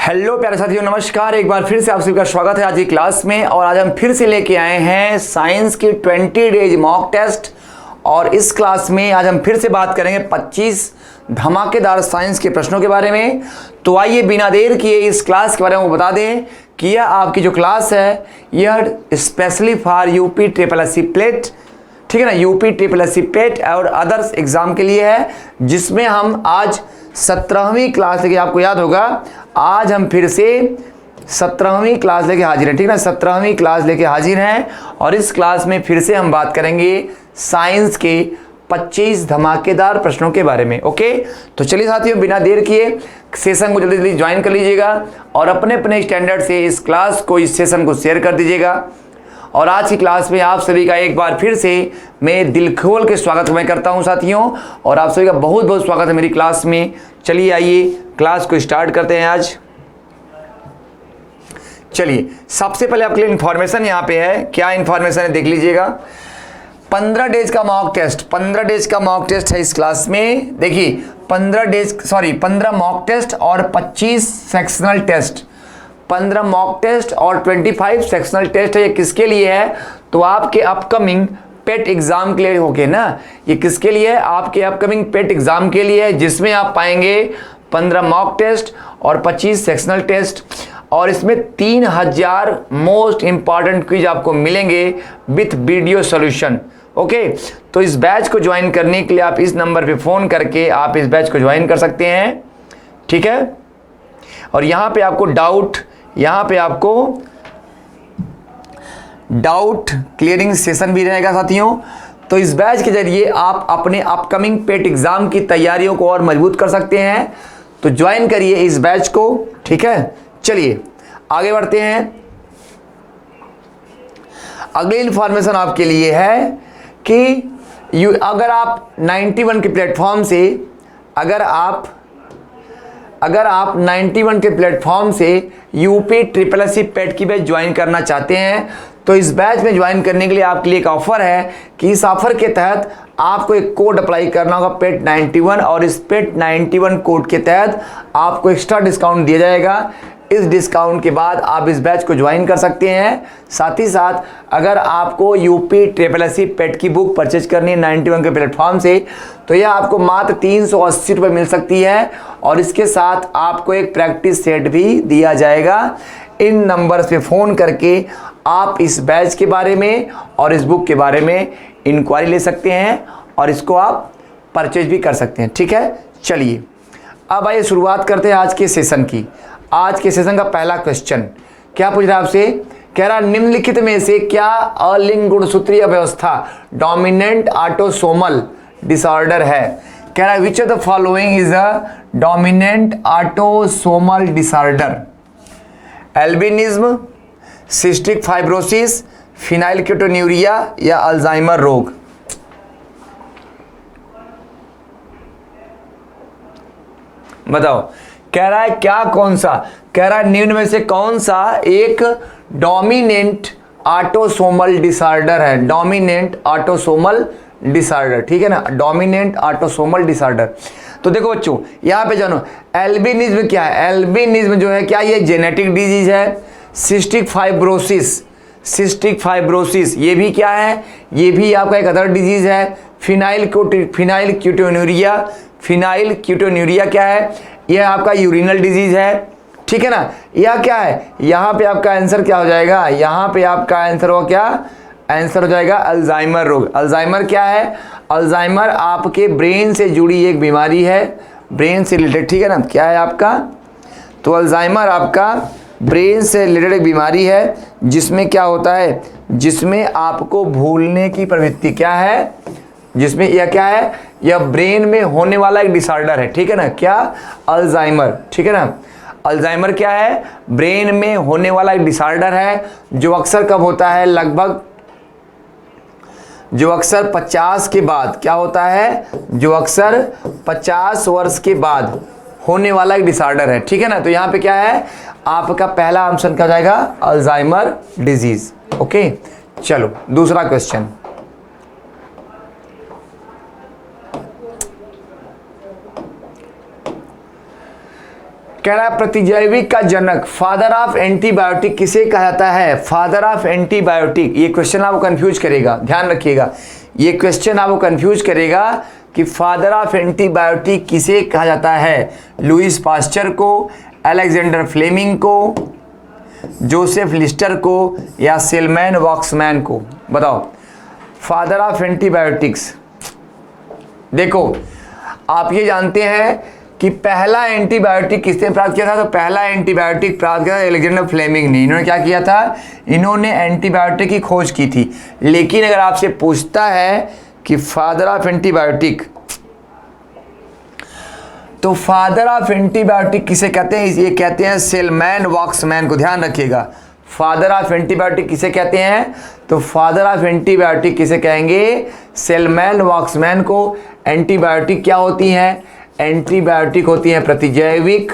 Hello प्यारे साथियों, नमस्कार। एक बार फिर से आप सभी का स्वागत है आज की क्लास में। और आज हम फिर से लेके आए हैं साइंस की 20 डेज मॉक टेस्ट। और इस क्लास में आज हम फिर से बात करेंगे 25 धमाकेदार साइंस के प्रश्नों के बारे में। तो आइए बिना देर किए इस क्लास के बारे में बता दें कि यह आपकी जो क्लास है यह specially for UP triple SC plate, ठीक है ना, यूपी ट्रिपल एससी प्लेट और अदर्स एग्जाम के लिए है, जिसमें हम आज 17वीं क्लास लेके, आपको याद होगा आज हम फिर से 17वीं क्लास लेके हाजिर हैं, ठीक है ना, 17वीं क्लास लेके हाजिर हैं। और इस क्लास में फिर से हम बात करेंगे साइंस के 25 धमाकेदार प्रश्नों के बारे में। ओके, तो चलिए साथियों बिना देर किए सेशन को जल्दी जल्दी ज्वाइन कर लीजिएगा और अपने अपने स्टैंडर्ड से इस क्लास को, इस सेशन को शेयर कर दीजिएगा। और आज की क्लास में आप सभी का एक बार फिर से मैं दिल खोल के स्वागत मैं करता हूं साथियों, और आप सभी का बहुत बहुत स्वागत है मेरी क्लास में। चलिए आइए क्लास को स्टार्ट करते हैं आज। चलिए सबसे पहले आपके लिए इंफॉर्मेशन यहाँ पे है, क्या इंफॉर्मेशन है देख लीजिएगा। 15 डेज का मॉक टेस्ट, 15 डेज का मॉक टेस्ट है इस क्लास में। देखिए 15 मॉक टेस्ट और 25 सेक्शनल टेस्ट, 15 मॉक टेस्ट और 25 सेक्शनल टेस्ट है। ये किसके लिए है? तो आपके अपकमिंग पेट एग्जाम के लिए होके ना, ये किसके लिए है? आपके अपकमिंग पेट एग्जाम के लिए है, जिसमें आप पाएंगे 15 मॉक टेस्ट और 25 सेक्शनल टेस्ट। और इसमें 3000 मोस्ट इंपॉर्टेंट क्विज आपको मिलेंगे विथ वीडियो सॉल्यूशन। ओके, तो इस बैच को ज्वाइन करने के लिए आप इस नंबर पे फोन करके आप इस बैच को ज्वाइन कर सकते हैं, ठीक है। और यहाँ पे आपको डाउट क्लियरिंग सेशन भी रहेगा साथियों। तो इस बैच के जरिए आप अपने अपकमिंग पेट एग्जाम की तैयारियों को और मजबूत कर सकते हैं। तो ज्वाइन करिए इस बैच को, ठीक है। चलिए आगे बढ़ते हैं। अगली इंफॉर्मेशन आपके लिए है कि अगर आप 91 के प्लेटफॉर्म से अगर आप 91 के प्लेटफॉर्म से यूपी ट्रिपल एससी पेट की बैच ज्वाइन करना चाहते हैं, तो इस बैच में ज्वाइन करने के लिए आपके लिए एक ऑफर है कि इस ऑफर के तहत आपको एक कोड अप्लाई करना होगा पेट 91, और इस पेट 91 कोड के तहत आपको एक्स्ट्रा डिस्काउंट दिया जाएगा। इस डिस्काउंट के बाद आप इस बैच को ज्वाइन कर सकते हैं। साथ ही साथ अगर आपको यूपी ट्रिपल एससी पेट की बुक परचेज करनी है 91 के प्लेटफॉर्म से, तो यह आपको मात्र 380 रुपये मिल सकती है। और इसके साथ आपको एक प्रैक्टिस सेट भी दिया जाएगा। इन नंबर्स पे फ़ोन करके आप इस बैच के बारे में और इस बुक के बारे में इंक्वायरी ले सकते हैं और इसको आप परचेज भी कर सकते हैं, ठीक है। चलिए अब आइए शुरुआत करते हैं आज के सेशन की। आज के सेशन का पहला क्वेश्चन क्या पूछ रहा है आपसे? कह रहा निम्नलिखित में से क्या अलिंग गुणसूत्रीय व्यवस्था डोमिनेंट ऑटोसोमल डिसऑर्डर है? कह रहा है which of the following is a dominant autosomal disorder? Albinism, cystic fibrosis, phenylketonuria या अल्जाइमर रोग? बताओ। कह रहा है क्या, कौन सा? कह रहा है निम्न में से कौन सा एक डोमिनेंट ऑटोसोमल डिसऑर्डर है? डोमिनेंट ऑटोसोमल डिसऑर्डर, ठीक है ना, डोमिनेंट ऑटोसोमल डिसऑर्डर। तो देखो बच्चों यहाँ पे जानो, एल्बिनिज्म क्या है? एल्बिनिज्म जो है क्या, ये जेनेटिक डिजीज है। सिस्टिक फाइब्रोसिस ये भी क्या है? ये भी आपका एक अदर डिजीज है। फिनाइलकेटोन्यूरिया क्या है? यह आपका यूरिनल डिजीज है, ठीक है ना। यह क्या है? यहाँ पे आपका आंसर क्या हो जाएगा? यहाँ पे आपका आंसर हो क्या? आंसर हो जाएगा अल्जाइमर रोग। अल्जाइमर क्या है? अल्जाइमर आपके ब्रेन से जुड़ी एक बीमारी है, ब्रेन से रिलेटेड, ठीक है ना। क्या है आपका? तो अल्जाइमर आपका ब्रेन से रिलेटेड एक बीमारी है, जिसमें क्या होता है? जिसमें आपको भूलने की प्रवृत्ति क्या है? जिसमें यह क्या है? यह ब्रेन में होने वाला एक डिसऑर्डर है, ठीक है ना। क्या? अल्जाइमर, ठीक है ना। अल्जाइमर क्या है? ब्रेन में होने वाला एक डिसऑर्डर है, जो अक्सर कब होता है? जो अक्सर 50 के बाद क्या होता है? जो अक्सर 50 वर्ष के बाद होने वाला एक डिसऑर्डर है, ठीक है ना। तो यहाँ पे क्या है? आपका पहला ऑप्शन क्या हो जाएगा? Alzheimer disease. ओके, चलो दूसरा क्वेश्चन। कह रहा है प्रतिजैविक का जनक, फादर ऑफ एंटीबायोटिक किसे कहा जाता है? Father of antibiotic. ये क्वेश्चन आपको कंफ्यूज करेगा, ध्यान रखिएगा, ये क्वेश्चन आपको कंफ्यूज करेगा कि फादर ऑफ एंटीबायोटिक किसे कहा जाता है? लुइस पास्चर को, अलेक्जेंडर फ्लेमिंग को, जोसेफ लिस्टर को, या सेलमैन वॉक्समैन को? बताओ, फादर ऑफ एंटीबायोटिक्स। देखो, आप ये जानते हैं कि पहला एंटीबायोटिक किसने प्राप्त किया था? तो पहला एंटीबायोटिक प्राप्त किया था अलेक्जेंडर फ्लेमिंग ने। इन्होंने क्या किया था? इन्होंने एंटीबायोटिक की खोज की थी। लेकिन अगर आपसे पूछता है कि फादर ऑफ एंटीबायोटिक, तो फादर ऑफ एंटीबायोटिक किसे कहते हैं? ये कहते हैं सेलमैन वॉक्समैन को। ध्यान रखिएगा, फादर ऑफ एंटीबायोटिक किसे कहते हैं? तो फादर ऑफ एंटीबायोटिक किसे कहेंगे? सेलमैन वॉक्समैन को। एंटीबायोटिक क्या होती हैं? एंटीबायोटिक होती हैं प्रतिजैविक।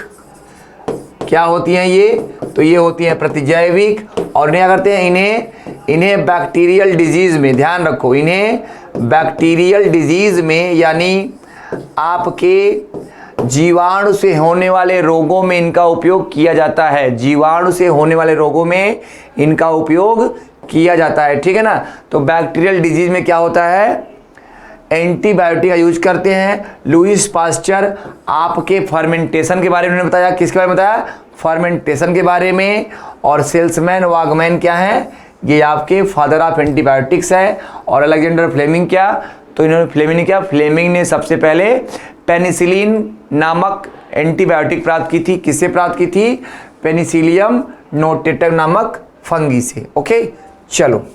क्या होती हैं ये? तो ये होती हैं प्रतिजैविक। और इन्हें क्या करते हैं? इन्हें बैक्टीरियल डिजीज में, ध्यान रखो, इन्हें बैक्टीरियल डिजीज में, यानी आपके जीवाणु से होने वाले रोगों में इनका उपयोग किया जाता है। जीवाणु से होने वाले रोगों में इनका उपयोग किया जाता है, ठीक है ना। तो बैक्टीरियल डिजीज में क्या होता है? एंटीबायोटिक का यूज करते हैं। लुइस पास्चर आपके फर्मेंटेशन के बारे में बताया। किसके बारे में बताया? फर्मेंटेशन के बारे में। और सेल्समैन वागमैन क्या है? ये आपके फादर ऑफ एंटीबायोटिक्स है। और अलेक्जेंडर फ्लेमिंग क्या? तो इन्होंने फ्लेमिंग ने क्या? फ्लेमिंग ने सबसे पहले पेनिसिलिन नामक एंटीबायोटिक प्राप्त की थी। किससे प्राप्त की थी? पेनिसिलियम नोटेटम नामक फंगी से। ओके, चलो,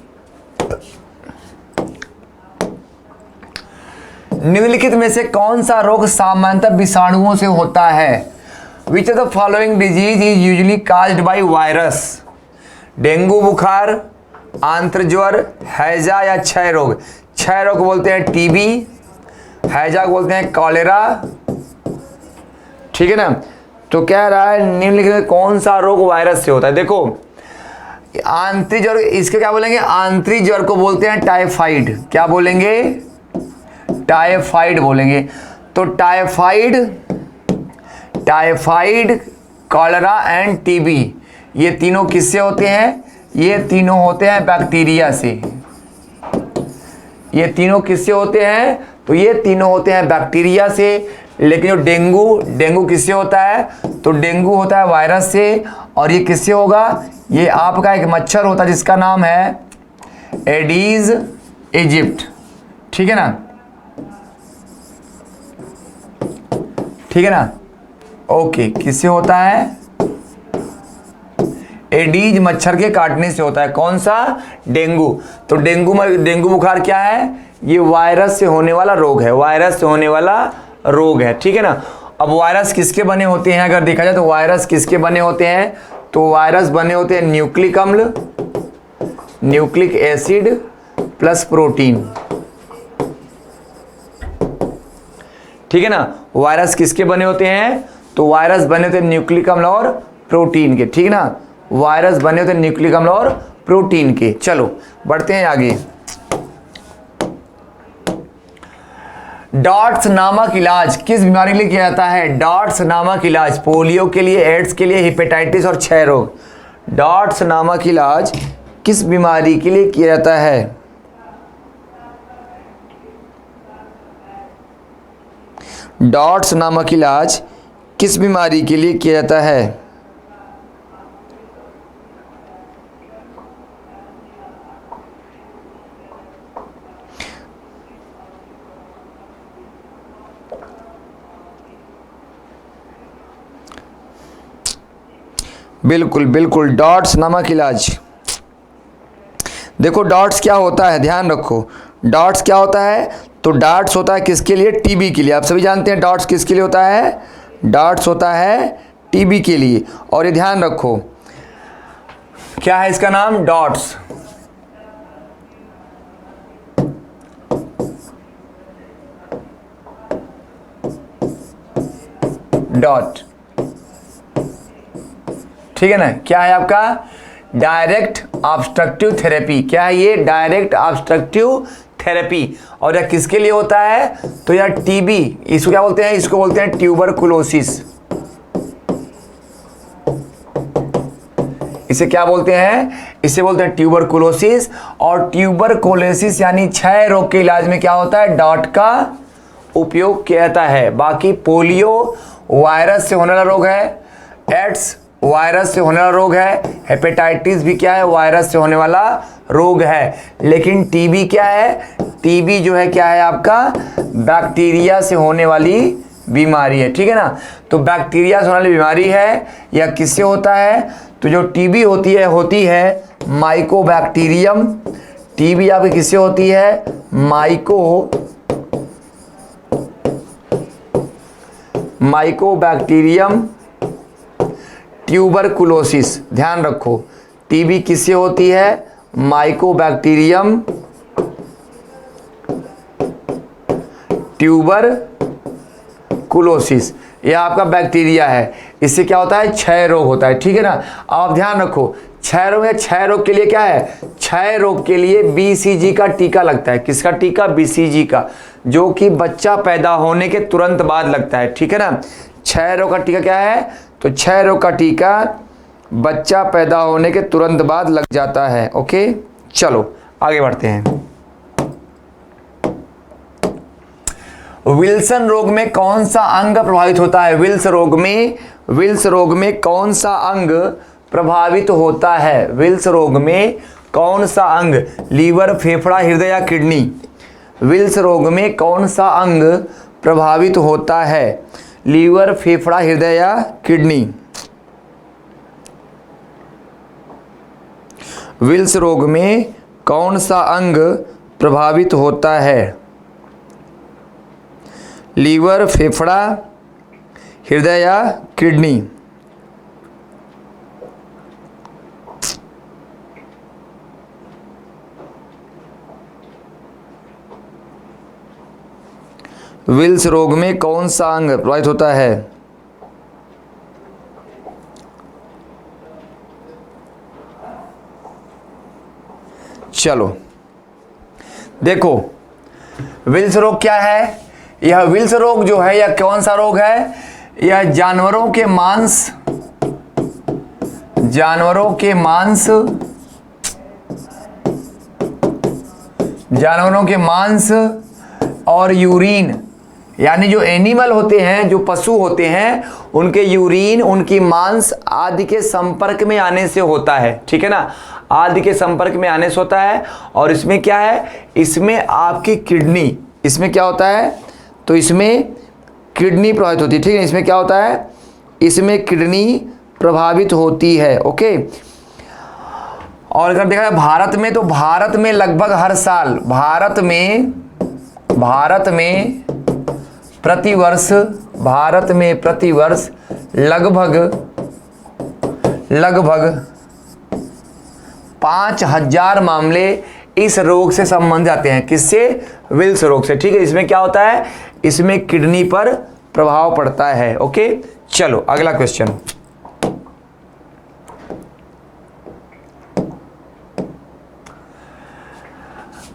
निम्नलिखित में से कौन सा रोग सामान्यतः विषाणुओं से होता है? Which of the following disease is usually caused by virus? Dengue बुखार, आंत्रज्वर, हैजा या क्षय रोग? क्षय रोग को बोलते हैं टीबी, हैजा को बोलते हैं कॉलेरा, ठीक है ना। तो कह रहा है निम्नलिखित में कौन सा रोग वायरस से होता है? देखो, आंतरिक ज्वर, इसके क्या बोलेंगे? आंतरिक ज्वर को बोलते हैं टाइफाइड। क्या बोलेंगे? टाइफाइड बोलेंगे। तो टाइफाइड, कॉलेरा एंड टीबी, ये तीनों किससे होते हैं? ये तीनों होते हैं बैक्टीरिया से। ये तीनों किससे होते हैं? तो ये तीनों होते हैं बैक्टीरिया से। लेकिन जो डेंगू किससे होता है? तो डेंगू होता है वायरस से। और ये किससे होगा? ये आपका एक मच्छर होता है जिसका नाम है एडीज इजिप्ट, ठीक है ना, ठीक है ना। ओके, किससे होता है? एडीज मच्छर के काटने से होता है। कौन सा? डेंगू। तो डेंगू बुखार क्या है? ये वायरस से होने वाला रोग है। वायरस से होने वाला रोग है, ठीक है ना। अब वायरस किसके बने होते हैं? अगर देखा जाए तो वायरस किसके बने होते हैं? तो वायरस बने होते हैं न्यूक्लिक अम्ल, न्यूक्लिक एसिड प्लस प्रोटीन, ठीक है ना। वायरस किसके बने होते हैं? तो वायरस बने होते हैं न्यूक्लिक अम्ल और प्रोटीन के, ठीक है ना। वायरस बने होते हैं न्यूक्लिक अम्ल और प्रोटीन के। चलो बढ़ते हैं आगे। डॉट्स नामक इलाज किस बीमारी के लिए किया जाता है? डॉट्स नामक इलाज पोलियो के लिए, एड्स के लिए, हेपेटाइटिस और क्षय रोग। डॉट्स नामक इलाज किस बीमारी के लिए किया जाता है? डॉट्स नामक इलाज किस बीमारी के लिए किया जाता है? बिल्कुल बिल्कुल, डॉट्स नामक इलाज। देखो डॉट्स क्या होता है, ध्यान रखो, डॉट्स क्या होता है? तो डॉट्स होता है किसके लिए? टीबी के लिए। आप सभी जानते हैं डॉट्स किसके लिए होता है? डॉट्स होता है टीबी के लिए। और ये ध्यान रखो, क्या है इसका नाम? डॉट्स। डॉट, ठीक है ना। क्या है आपका? Direct obstructive therapy. क्या है ये? Direct obstructive therapy. और यह किसके लिए होता है? तो यह टीबी, इसको क्या बोलते हैं? इसको बोलते हैं ट्यूबरकुलोसिस। इसे क्या बोलते हैं? इसे बोलते हैं ट्यूबरकुलोसिस। और ट्यूबरकुलोसिस यानी क्षय रोग के इलाज में क्या होता है? डॉट का उपयोग किया जाता है। बाकी पोलियो वायरस से होने वाला रोग है, एड्स वायरस से होने वाला रोग है, हेपेटाइटिस भी क्या है? वायरस से होने वाला रोग है। लेकिन टीबी क्या है? टीबी जो है क्या है आपका? बैक्टीरिया से होने वाली बीमारी है, ठीक है ना। तो बैक्टीरिया से होने वाली बीमारी है या किससे होता है? तो जो टीबी होती है माइकोबैक्टीरियम। टीबी आपकी किससे होती है? Mycobacterium tuberculosis. ध्यान रखो, टीबी किससे होती है? Mycobacterium tuberculosis. यह आपका बैक्टीरिया है। इससे क्या होता है? क्षय रोग होता है, ठीक है ना। आप ध्यान रखो, क्षय रोग है, क्षय रोग के लिए क्या है? क्षय रोग के लिए बीसीजी का टीका लगता है। किसका टीका? बीसीजी का, जो कि बच्चा पैदा होने के तुरंत बाद लगता है, ठीक है ना। क्षय रोग का टीका क्या है? तो क्षय रोग का टीका बच्चा पैदा होने के तुरंत बाद लग जाता है। ओके, चलो आगे बढ़ते हैं। विल्सन रोग में कौन सा अंग प्रभावित होता है? विल्स रोग में कौन सा अंग प्रभावित होता है? विल्स रोग में कौन सा अंग? लीवर, फेफड़ा, हृदय या किडनी? विल्स रोग में कौन सा अंग प्रभावित होता है? लीवर, फेफड़ा, हृदय या किडनी? विल्स रोग में कौन सा अंग प्रभावित होता है? लीवर, फेफड़ा, हृदय या किडनी? विल्स रोग में कौन सा अंग प्रभावित होता है? चलो देखो, विल्स रोग क्या है? यह विल्स रोग जो है यह कौन सा रोग है? यह जानवरों के मांस और यूरिन, यानी जो एनिमल होते हैं, जो पशु होते हैं, उनके यूरिन, उनकी मांस आदि के संपर्क में आने से होता है, ठीक है ना। आदि के संपर्क में आने से होता है। और इसमें क्या है? इसमें आपकी किडनी, इसमें क्या होता है? तो इसमें किडनी प्रभावित होती है, ठीक है। इसमें क्या होता है? इसमें किडनी प्रभावित होती है। ओके, और अगर देखा जाए भारत में, तो भारत में लगभग हर साल भारत में प्रतिवर्ष लगभग 5000 मामले इस रोग से संबंधित आते हैं। किससे? विल्स रोग से, ठीक है। इसमें क्या होता है? इसमें किडनी पर प्रभाव पड़ता है। ओके, चलो अगला question.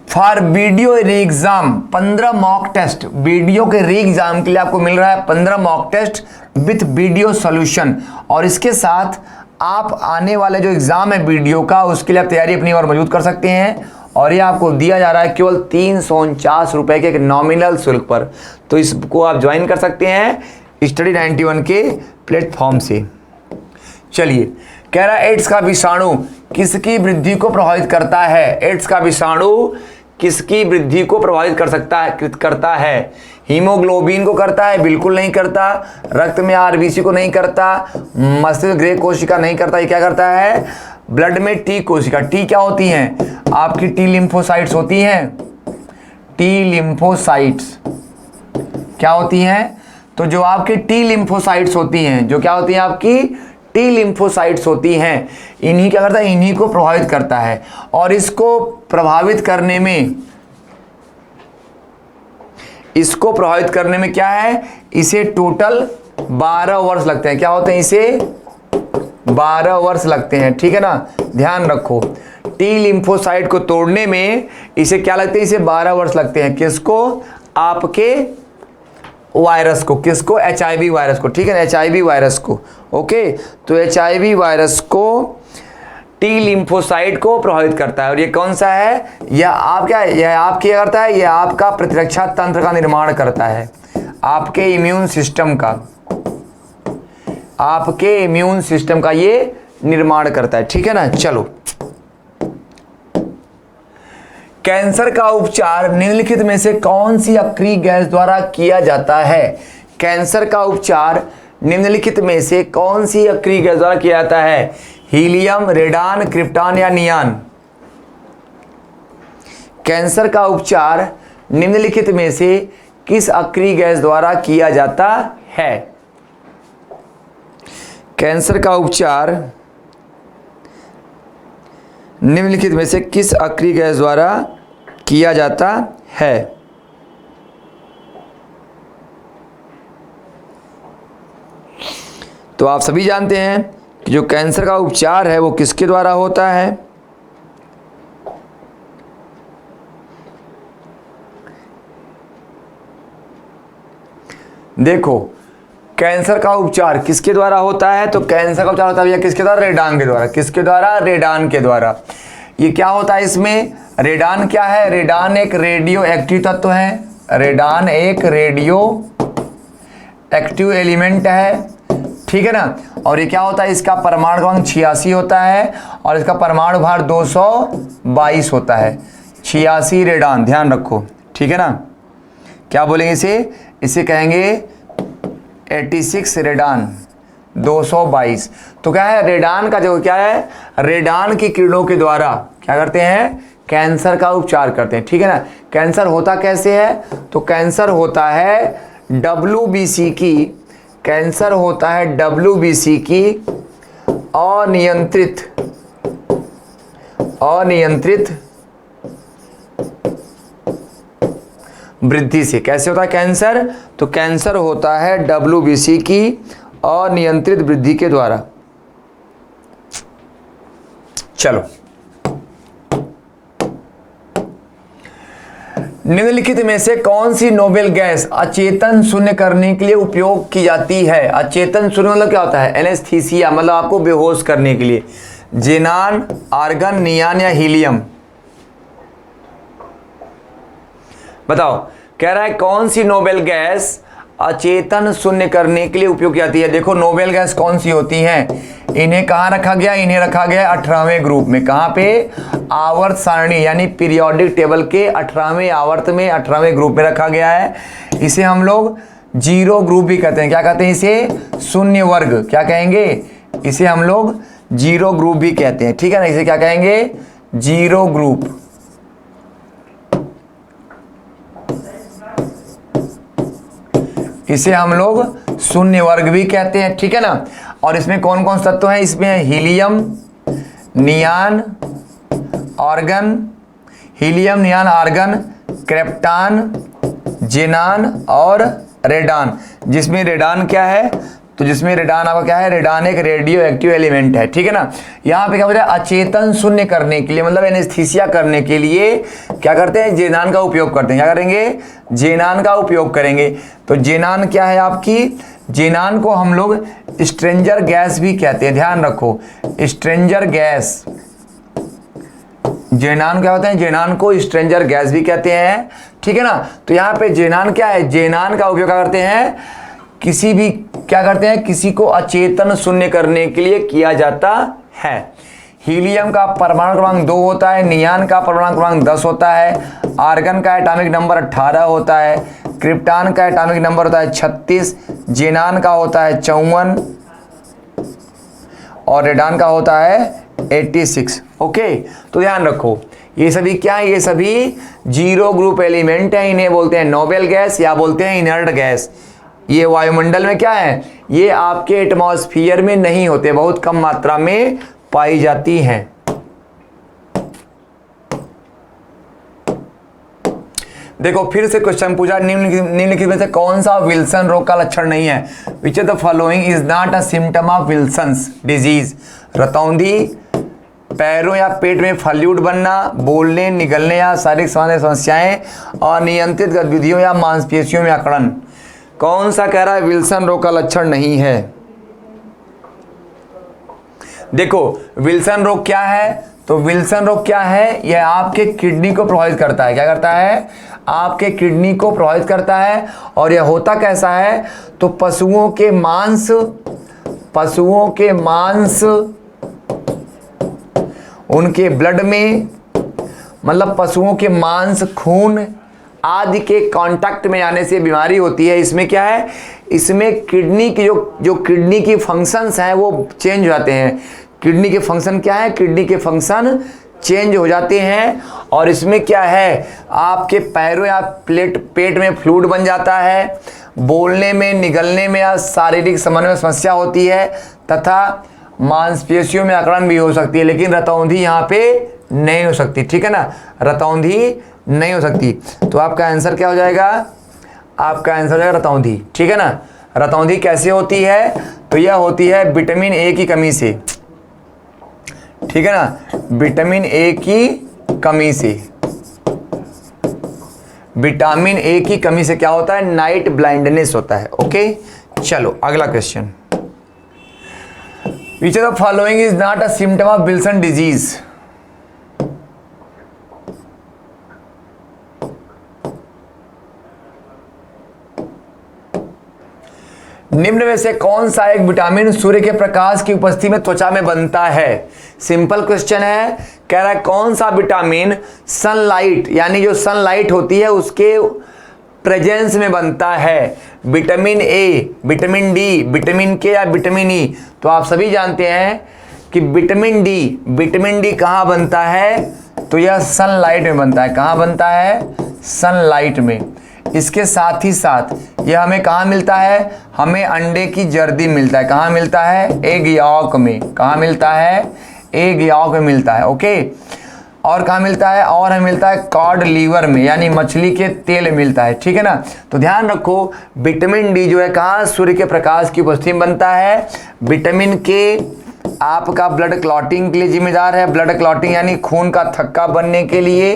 For video re exam 15 mock test. Video के री एग्जाम के लिए आपको मिल रहा है 15 mock test with video solution. और इसके साथ आप आने वाले जो एग्जाम है वीडियो का, उसके लिए आप तैयारी अपनी और मजबूत कर सकते हैं। और ये आपको दिया जा रहा है केवल 349 रुपए के एक नॉमिनल शुल्क पर। तो इसको आप ज्वाइन कर सकते हैं स्टडी 91 के प्लेटफॉर्म से। चलिए, कह रहा है एड्स का विषाणु किसकी वृद्धि को प्रभावित करता है? एड्स का विषाणु किसकी वृद्धि को प्रभावित करता है? हीमोग्लोबिन को करता है? बिल्कुल नहीं करता। रक्त में आरबीसी को नहीं करता। मस्तिष्क ग्रे कोशिका नहीं करता। ये क्या करता है? ब्लड में टी कोशिका। टी क्या होती हैं? आपकी टी लिम्फोसाइट्स होती हैं। टी लिम्फोसाइट्स क्या होती हैं? तो जो आपकी टी लिम्फोसाइट्स होती हैं, जो क्या होती हैं? आपकी टी लिम्फोसाइट्स होती हैं। इन्हीं क्या करता है? इन्हीं को प्रभावित करता है। और इसको प्रभावित करने में क्या है? इसे टोटल 12 वर्ष लगते हैं। क्या होते हैं? इसे 12 वर्ष लगते हैं, ठीक है ना। ध्यान रखो, टी लिम्फोसाइट को तोड़ने में इसे क्या लगते हैं? इसे 12 वर्ष लगते हैं। किसको? आपके वायरस को। किसको? HIV वायरस को, ठीक है ना। HIV वायरस को। ओके, तो HIV वायरस को टी लिम्फोसाइट को प्रभावित करता है। और ये कौन सा है? यह आपके करता है, यह आपका प्रतिरक्षा तंत्र का निर्माण करता है, आपके इम्यून सिस्टम का ये निर्माण करता है। ठीक है ना। चलो, कैंसर का उपचार निम्नलिखित में से कौन सी अक्रिय गैस द्वारा किया जाता है? कैंसर का उपचार निम्नलिखित में से कौन सी अक्रिय गैस द्वारा किया जाता है? हीलियम, रेडान, क्रिप्टॉन या नियान? कैंसर का उपचार निम्नलिखित में से किस अक्रिय गैस द्वारा किया जाता है? कैंसर का उपचार निम्नलिखित में से किस अक्रिय गैस द्वारा किया जाता है? तो आप सभी जानते हैं कि जो कैंसर का उपचार है वो किसके द्वारा होता है? देखो, कैंसर का उपचार किसके द्वारा होता है? तो कैंसर का उपचार होता है भैया किसके द्वारा? रेडान के द्वारा। किसके द्वारा? रेडान के द्वारा। ये क्या होता है इसमें? रेडान क्या है? रेडान एक रेडियो एक्टिव तत्व है। रेडान एक रेडियो एक्टिव एलिमेंट है। ठीक है ना। और ये क्या होता है? इसका परमाणु क्रमांक 86 होता है और इसका परमाणु भार 222 होता है। 86 रेडान, ध्यान रखो। ठीक है ना। क्या बोलेंगे इसे कहेंगे 86 रेडान 222। तो क्या है? रेडान का जो क्या है? रेडान की किरणों के द्वारा क्या करते हैं? कैंसर का उपचार करते हैं। ठीक है ना। कैंसर होता कैसे है? तो कैंसर होता है WBC की, कैंसर होता है WBC की अनियंत्रित वृद्धि से। कैसे होता है कैंसर? तो कैंसर होता है WBC की अनियंत्रित वृद्धि के द्वारा। चलो, निम्नलिखित में से कौन सी नोबेल गैस अचेतन शून्य करने के लिए उपयोग की जाती है? अचेतन शून्य मतलब क्या होता है? एनेस्थीसिया, मतलब आपको बेहोश करने के लिए। जेनान, आर्गन, नियान या हीलियम? बताओ। कह रहा है कौन सी नोबेल गैस अचेतन शून्य करने के लिए उपयोग की जाती है? देखो, नोबेल गैस कौन सी होती हैं? इन्हें कहाँ रखा गया? इन्हें रखा गया 18वें ग्रुप में। कहाँ पे? आवर्त सारणी यानी पीरियोडिक टेबल के 18वें आवर्त में 18वें ग्रुप में रखा गया है। इसे हम लोग जीरो ग्रुप भी कहते हैं। क्या कहते हैं इसे? शून्य वर्ग। क्या कहेंगे? इसे हम लोग जीरो ग्रुप भी कहते हैं। ठीक है ना। इसे क्या कहेंगे? Zero group. इसे हम लोग शून्य वर्ग भी कहते हैं। ठीक है ना। और इसमें कौन कौन से तत्व हैं? इसमें helium, neon, argon, helium, neon, argon, krypton, xenon और रेडान। जिसमें रेडान क्या है? तो जिसमें रेडान आपका क्या है? रेडान एक रेडियो एक्टिव एलिमेंट है। ठीक है ना। यहाँ पे क्या बोला? अचेतन शून्य करने के लिए, मतलब एनेस्थीसिया करने के लिए क्या करते हैं? जेनान का उपयोग करते हैं। क्या करेंगे? जेनान का उपयोग करेंगे। तो जेनान क्या है आपकी? जेनान को हम लोग स्ट्रेंजर गैस भी कहते हैं। ध्यान रखो, स्ट्रेंजर गैस। जेनान क्या होते हैं? जेनान को स्ट्रेंजर गैस भी कहते हैं। ठीक है ना। तो यहाँ पे जेनान क्या है? जेनान का उपयोग क्या करते हैं? किसी को अचेतन शून्य करने के लिए किया जाता है। हीलियम का परमाणु क्रमांक 2 होता है, नियान का परमाणु क्रमांक 10 होता है, आर्गन का एटॉमिक नंबर 18 होता है, क्रिप्टॉन का एटॉमिक नंबर होता है 36, जेनान का होता है 54 और रेडान का होता है 86। ओके। तो ध्यान रखो, ये सभी क्या है? ये सभी जीरो ग्रुप एलिमेंट है। इन्हें बोलते हैं नोबेल गैस या बोलते हैं इनर्ट गैस। ये वायुमंडल में क्या है? ये आपके एटमॉस्फेयर में नहीं होते, बहुत कम मात्रा में पाई जाती हैं। देखो, फिर से क्वेश्चन पूछा, निम्नलिखित में से कौन सा विल्सन रोग का लक्षण नहीं है? Which of the following is not a symptom of Wilson's disease? रतौंधी, पैरों या पेट में फ्लूइड बनना, बोलने, निगलने या शारीरिक समस्याएं, अनियंत्रित गतिविधियों या मांसपेशियों में अकड़न। कौन सा कह रहा है विल्सन रोग का लक्षण नहीं है? देखो विल्सन रोग क्या है, तो विल्सन रोग क्या है, यह आपके किडनी को प्रभावित करता है। क्या करता है, आपके किडनी को प्रभावित करता है। और यह होता कैसा है, तो पशुओं के मांस उनके ब्लड में, मतलब पशुओं के मांस, खून आदि के कांटेक्ट में आने से बीमारी होती है। इसमें क्या है, इसमें किडनी की जो किडनी की फंक्शंस हैं वो चेंज हो जाते हैं। किडनी के फंक्शन क्या है, किडनी के फंक्शन चेंज हो जाते हैं। और इसमें क्या है, आपके पैरों या पेट में फ्लूइड बन जाता है, बोलने में, निगलने में या शारीरिक संबंध में समस्या होती है, तथा मांसपेशियों में अकड़न भी हो सकती है। लेकिन रतौंधी यहाँ पे नहीं हो सकती, ठीक है ना, रतौंधी नहीं हो सकती। तो आपका आंसर क्या हो जाएगा, आपका आंसर हो जाएगा रतौंधी, ठीक है ना। रतौंधी कैसे होती है, तो यह होती है विटामिन ए की कमी से, ठीक है ना, विटामिन ए की कमी से। विटामिन ए की कमी से क्या होता है, नाइट ब्लाइंडनेस होता है। ओके, चलो अगला question. Which of the following is not a symptom of Wilson disease? निम्न में से कौन सा एक विटामिन सूर्य के प्रकाश की उपस्थिति में त्वचा में बनता है। सिंपल क्वेश्चन है, कह रहा है कौन सा विटामिन सनलाइट, यानी जो सनलाइट होती है उसके प्रेजेंस में बनता है। Vitamin A, vitamin D, vitamin के या विटामिन ई। तो आप सभी जानते हैं कि विटामिन डी कहाँ बनता है, तो यह सनलाइट में बनता है। कहाँ बनता है, सनलाइट में। इसके साथ ही साथ यह हमें कहाँ मिलता है, हमें अंडे की जर्दी मिलता है। कहाँ मिलता है, एग यॉक में। कहाँ मिलता है, एग यॉक में मिलता है। ओके, और कहाँ मिलता है, और हमें मिलता है कॉड लीवर में, यानी मछली के तेल में मिलता है, ठीक है ना। तो ध्यान रखो, विटामिन डी जो है कहाँ, सूर्य के प्रकाश की उपस्थिति में बनता है। विटामिन के आपका ब्लड क्लॉटिंग के लिए जिम्मेदार है, ब्लड क्लॉटिंग यानी खून का थक्का बनने के लिए।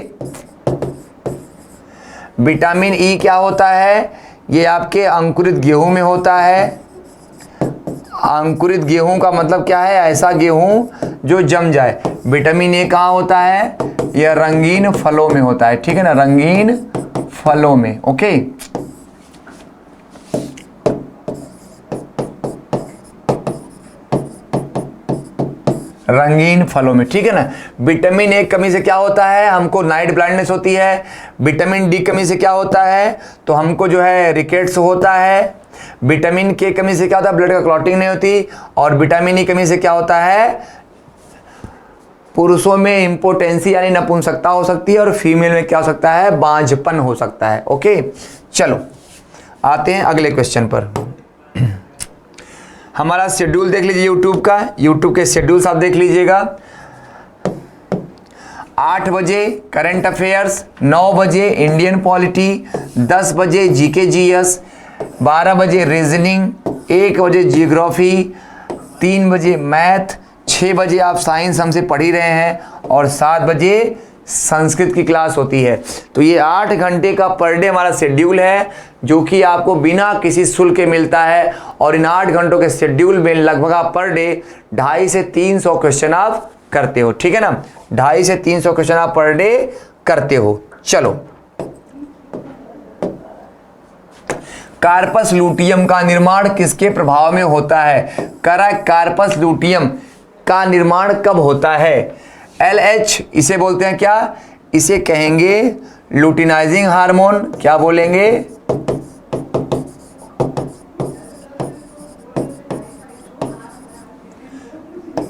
विटामिन ई क्या होता है, ये आपके अंकुरित गेहूं में होता है। अंकुरित गेहूं का मतलब क्या है, ऐसा गेहूं जो जम जाए। विटामिन ए कहाँ होता है, यह रंगीन फलों में होता है, ठीक है ना, रंगीन फलों में। ओके, रंगीन फलों में, ठीक है ना। विटामिन ए कमी से क्या होता है, हमको नाइट ब्लाइंडनेस होती है। विटामिन डी कमी से क्या होता है, तो हमको जो है रिकेट्स होता है। विटामिन के कमी से क्या होता है, ब्लड का क्लॉटिंग नहीं होती। और विटामिन ई कमी से क्या होता है, पुरुषों में इम्पोटेंसी यानी नपुंसकता हो सकती है, और फीमेल में क्या हो सकता है, बांझपन हो सकता है। ओके, चलो आते हैं अगले क्वेश्चन पर। हमारा शेड्यूल देख लीजिए यूट्यूब का, यूट्यूब के शेड्यूल्स आप देख लीजिएगा। 8 बजे करंट अफेयर्स, 9 बजे इंडियन पॉलिटी, 10 बजे जीके जीएस, 12 बजे रीजनिंग, 1 बजे जियोग्राफी, 3 बजे मैथ, 6 बजे आप साइंस हमसे पढ़ ही रहे हैं, और 7 बजे संस्कृत की क्लास होती है। तो ये 8 घंटे का पर डे हमारा शेड्यूल है, जो कि आपको बिना किसी शुल्क के मिलता है। और इन 8 घंटों के शेड्यूल में लगभग आप पर डे 250 से 300 क्वेश्चन आप करते हो, ठीक है ना। 250 से 300 क्वेश्चन आप पर डे करते हो। चलो, कार्पस लूटियम का निर्माण किसके प्रभाव में होता है। कार्पस लूटियम का निर्माण कब होता है। LH इसे बोलते हैं क्या, इसे कहेंगे लुटिनाइजिंग हार्मोन। क्या बोलेंगे,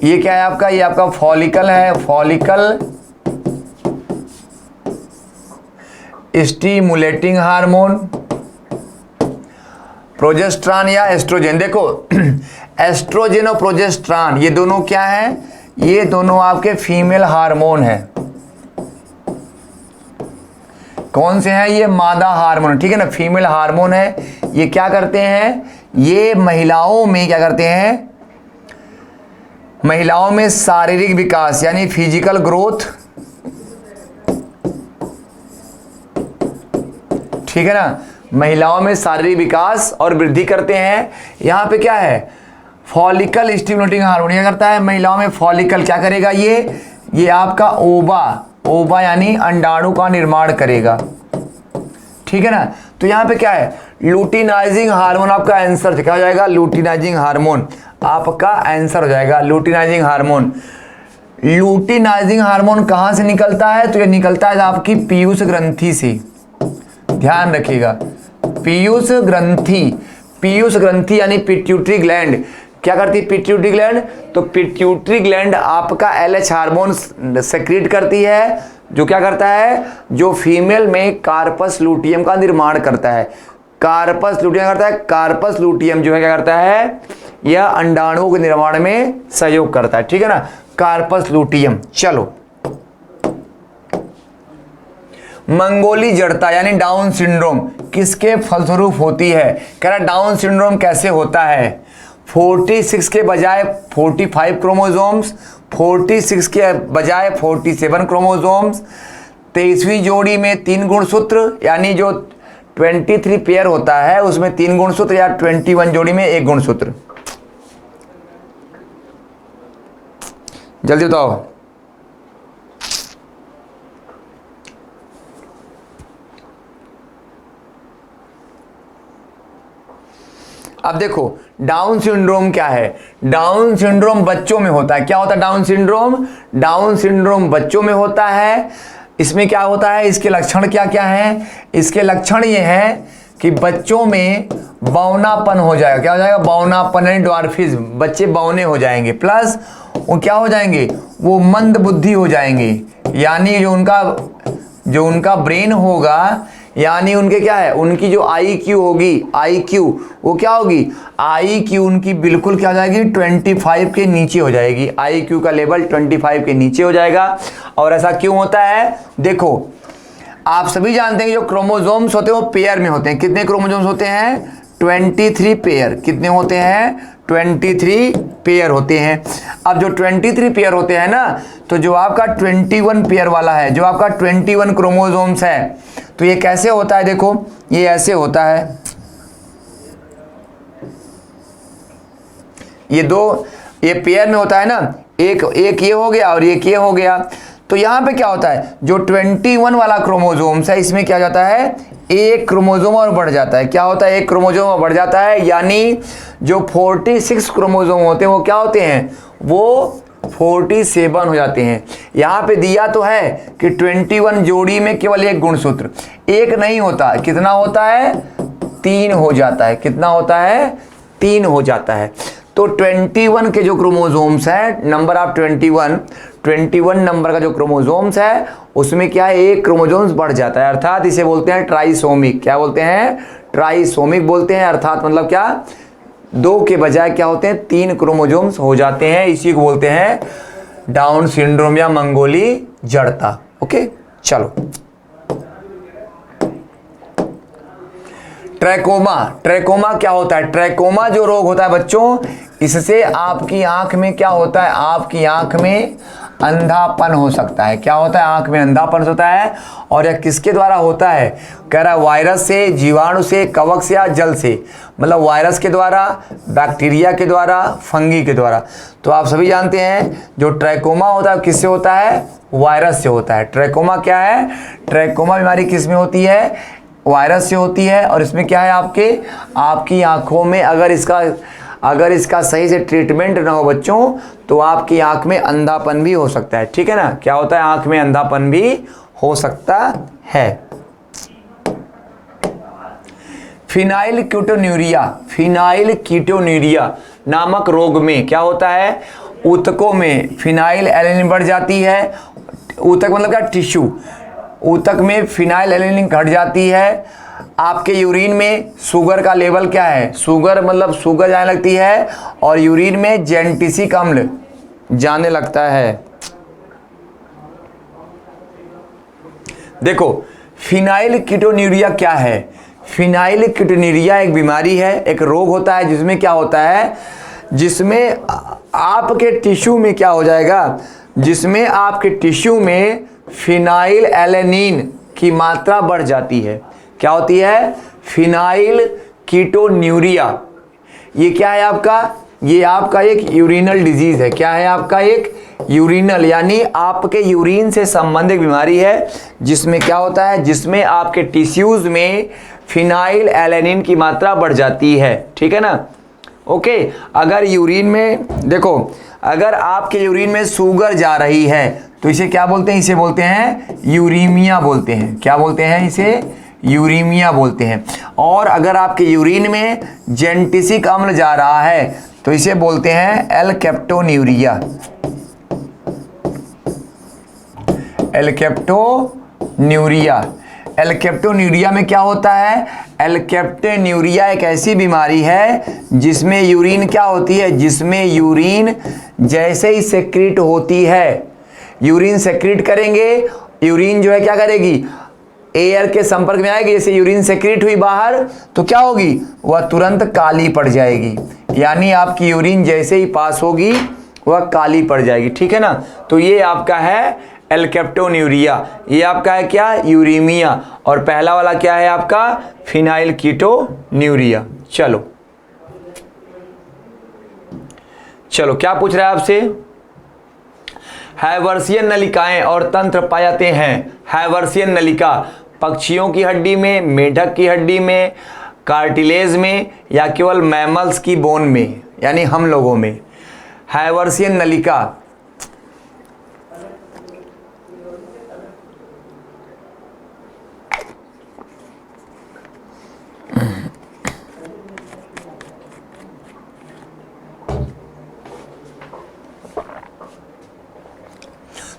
ये क्या है आपका, ये आपका फॉलिकल है, फॉलिकल स्टिमुलेटिंग हार्मोन। प्रोजेस्ट्रॉन या एस्ट्रोजन, देखो एस्ट्रोजन और प्रोजेस्ट्रॉन ये दोनों क्या है, ये दोनों आपके फीमेल हार्मोन हैं। कौन से हैं, ये मादा हार्मोन, ठीक है ना, फीमेल हार्मोन है। ये क्या करते हैं, ये महिलाओं में क्या करते हैं, महिलाओं में शारीरिक विकास यानी फिजिकल ग्रोथ, ठीक है ना, महिलाओं में शारीरिक विकास और वृद्धि करते हैं। यहां पे क्या है, फॉलिकल स्टिमुलेटिंग हार्मोन क्या करता है, महिलाओं में फॉलिकल क्या करेगा, ये आपका ओवा यानी अंडाणु का निर्माण करेगा, ठीक है ना। तो यहां पे क्या है, लुटिनाइजिंग हार्मोन आपका आंसर क्या हो जाएगा, लुटिनाइजिंग हार्मोन आपका आंसर हो जाएगा, लुटिनाइजिंग हार्मोन। लुटिनाइजिंग हार्मोन कहां से निकलता है, तो ये निकलता है आपकी पीयूष ग्रंथि से, ध्यान रखिएगा, पीयूष ग्रंथि यानी पिट्यूटरी ग्लैंड क्या करती है, पिट्यूटरी ग्लैंड, तो पिट्यूटरी ग्लैंड आपका LH हार्मोन सेक्रेट करती है, जो क्या करता है, जो फीमेल में कार्पस लूटियम का निर्माण करता है, कार्पस लूटियम जो है क्या करता है, यह अंडाणुओं के निर्माण में सहयोग करता है, ठीक है ना, कार्पस लूटियम। चलो, मंगोली जड़ता यानी डाउन सिंड्रोम किसके फलस्वरूप होती है, कह रहा डाउन सिंड्रोम कैसे होता है, 46 के बजाय 45 क्रोमोसोम्स, 46 के बजाय 47 क्रोमोसोम्स, 23वीं जोड़ी में 3 गुणसूत्र, यानी जो 23 पेयर होता है उसमें 3 गुणसूत्र, या 21 जोड़ी में 1 गुणसूत्र। जल्दी बताओ, अब देखो डाउन सिंड्रोम क्या है, डाउन सिंड्रोम बच्चों में होता है, क्या होता है डाउन सिंड्रोम बच्चों में होता है। इसमें क्या होता है, इसके लक्षण क्या क्या हैं, इसके लक्षण ये हैं कि बच्चों में बौनापन हो जाएगा, क्या हो जाएगा, बौनापन यानी ड्वार्फिज्म, बच्चे बौने हो जाएंगे, प्लस वो क्या हो जाएंगे, वो मंद बुद्धि हो जाएंगे, यानी जो उनका ब्रेन होगा, यानी उनके क्या है, उनकी जो IQ होगी, IQ वो क्या होगी, IQ उनकी बिल्कुल क्या हो जाएगी, 25 के नीचे हो जाएगी, IQ का लेवल 25 के नीचे हो जाएगा। और ऐसा क्यों होता है, देखो आप सभी जानते हैं कि जो क्रोमोसोम्स होते हैं वो पेयर में होते हैं, कितने क्रोमोसोम्स होते हैं, 23 पेयर, कितने होते हैं, 23 पेयर होते हैं। अब जो 23 पेयर होते हैं ना, तो जो आपका 21 पेयर वाला है, जो आपका 21 क्रोमोसोम्स है, तो ये कैसे होता है, देखो ये ऐसे होता है, ये पेयर में होता है ना, एक ये हो गया और एक ये हो गया। तो यहां पे क्या होता है, जो 21 वाला क्रोमोसोम्स है, इसमें क्या जाता है, एक क्रोमोसोम और बढ़ जाता है, क्या होता है, एक क्रोमोसोम और बढ़ जाता है, यानी जो 46 क्रोमोसोम होते हैं वो क्या होते हैं, वो 47 हो जाते हैं। यहां पे दिया तो है कि 21 जोड़ी में केवल 1 गुणसूत्र, एक नहीं होता, कितना होता है, 3 हो जाता है, कितना होता है, 3 हो जाता है। तो 21 के जो क्रोमोसोम्स है, नंबर ऑफ 21 नंबर का जो क्रोमोसोम्स है उसमें क्या है, एक क्रोमोसोम्स बढ़ जाता है, अर्थात इसे बोलते हैं ट्राइसोमिक, क्या बोलते हैं, ट्राइसोमिक बोलते हैं, अर्थात मतलब क्या, 2 के बजाय क्या होते हैं, 3 क्रोमोसोम्स हो जाते हैं, इसी को बोलते हैं डाउन सिंड्रोम या मंगोली जड़ता। ओके, चलो ट्रैकोमा क्या होता है, ट्रैकोमा जो रोग होता है बच्चों, इससे आपकी आंख में क्या होता है, आपकी आंख में अंधापन हो सकता है, क्या होता है, आंख में अंधापन होता है। और यह किसके द्वारा होता है, कह रहा है वायरस से, जीवाणु से, कवक से या जल से, मतलब वायरस के द्वारा, बैक्टीरिया के द्वारा, फंगी के द्वारा। तो आप सभी जानते हैं जो ट्रैकोमा होता है किससे होता है, वायरस से होता है। ट्रैकोमा क्या है, ट्रैकोमा बीमारी किस में होती है, वायरस से होती है। और इसमें क्या है, आपकी आंखों में अगर इसका सही से ट्रीटमेंट ना हो बच्चों, तो आपकी आंख में अंधापन भी हो सकता है, ठीक है ना, क्या होता है, आंख में अंधापन भी हो सकता है। फिनाइल कीटोन्यूरिया नामक रोग में क्या होता है, ऊतकों में फिनाइल एलेनिन बढ़ जाती है, ऊतक मतलब क्या, टिश्यू, ऊतक में फिनाइल एलेनिन घट जाती है। आपके यूरिन में शुगर का लेवल क्या है, शुगर मतलब शुगर जाने लगती है, और यूरिन में जेंटिसिक अम्ल जाने लगता है। देखो फिनाइल कीटोन्यूरिया क्या है, फिनाइल कीटोन्यूरिया एक बीमारी है, एक रोग होता है जिसमें क्या होता है, जिसमें आपके टिश्यू में क्या हो जाएगा, जिसमें आपके टिश्यू में फिनाइल एलेनिन की मात्रा बढ़ जाती है। क्या होती है, फिनाइल कीटोन्यूरिया। ये क्या है आपका, ये आपका एक यूरिनल डिजीज है। क्या है आपका? एक यूरिनल, यानी आपके यूरिन से संबंधित बीमारी है, जिसमें क्या होता है, जिसमें आपके टिश्यूज में फिनाइल एलेनिन की मात्रा बढ़ जाती है। ठीक है ना? ओके। अगर यूरिन में देखो, अगर आपके यूरिन में शुगर जा रही है तो इसे क्या बोलते हैं? इसे बोलते हैं यूरीमिया बोलते हैं। क्या बोलते हैं? इसे यूरीमिया बोलते हैं। और अगर आपके यूरिन में जेंटिसिक अम्ल जा रहा है तो इसे बोलते हैं एलकेप्टोन्यूरिया। एलकेप्टोन्यूरिया। एलकेप्टोन्यूरिया में क्या होता है? एलकेप्टोन्यूरिया एक ऐसी बीमारी है जिसमें यूरिन क्या होती है? जिसमें यूरिन जैसे ही सेक्रेट होती है, यूरिन सेक्रेट करेंगे, यूरिन जो है क्या करेगी? एयर के संपर्क में आएगी। जैसे यूरिन सेक्रेट हुई बाहर तो क्या होगी? वह तुरंत काली पड़ जाएगी। यानी आपकी यूरिन जैसे ही पास होगी वह काली पड़ जाएगी। ठीक है ना? तो ये आपका है एलकेप्टोन्यूरिया। ये आपका है क्या? यूरीमिया। और पहला वाला क्या है आपका? Phenyl ketonuria. चलो चलो, क्या पूछ रहा है आपसे? हैवर्सियन नलिकाएं और तंत्र पाए जाते हैं। हैवर्सियन नलिका पक्षियों की हड्डी में, मेढक की हड्डी में, कार्टिलेज में, या केवल मैमल्स की बोन में, यानी हम लोगों में। हैवर्सियन नलिका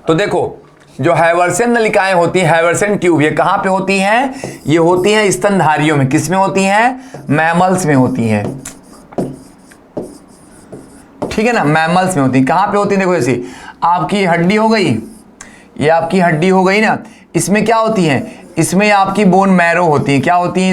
तो देखो, जो हैवर्सियन नलिकाएं होती हैं, हैवर्सियन ट्यूब, ये कहां पे होती हैं? ये होती हैं स्तनधारियों में। किस में होती हैं? मैमल्स में होती हैं। ठीक है ना? मैमल्स में होती हैं। कहां पे होती हैं? देखो, ऐसी आपकी हड्डी हो गई, ये आपकी हड्डी हो गई ना, इसमें क्या होती है? इसमें आपकी बोन मैरो होती है। क्या होती है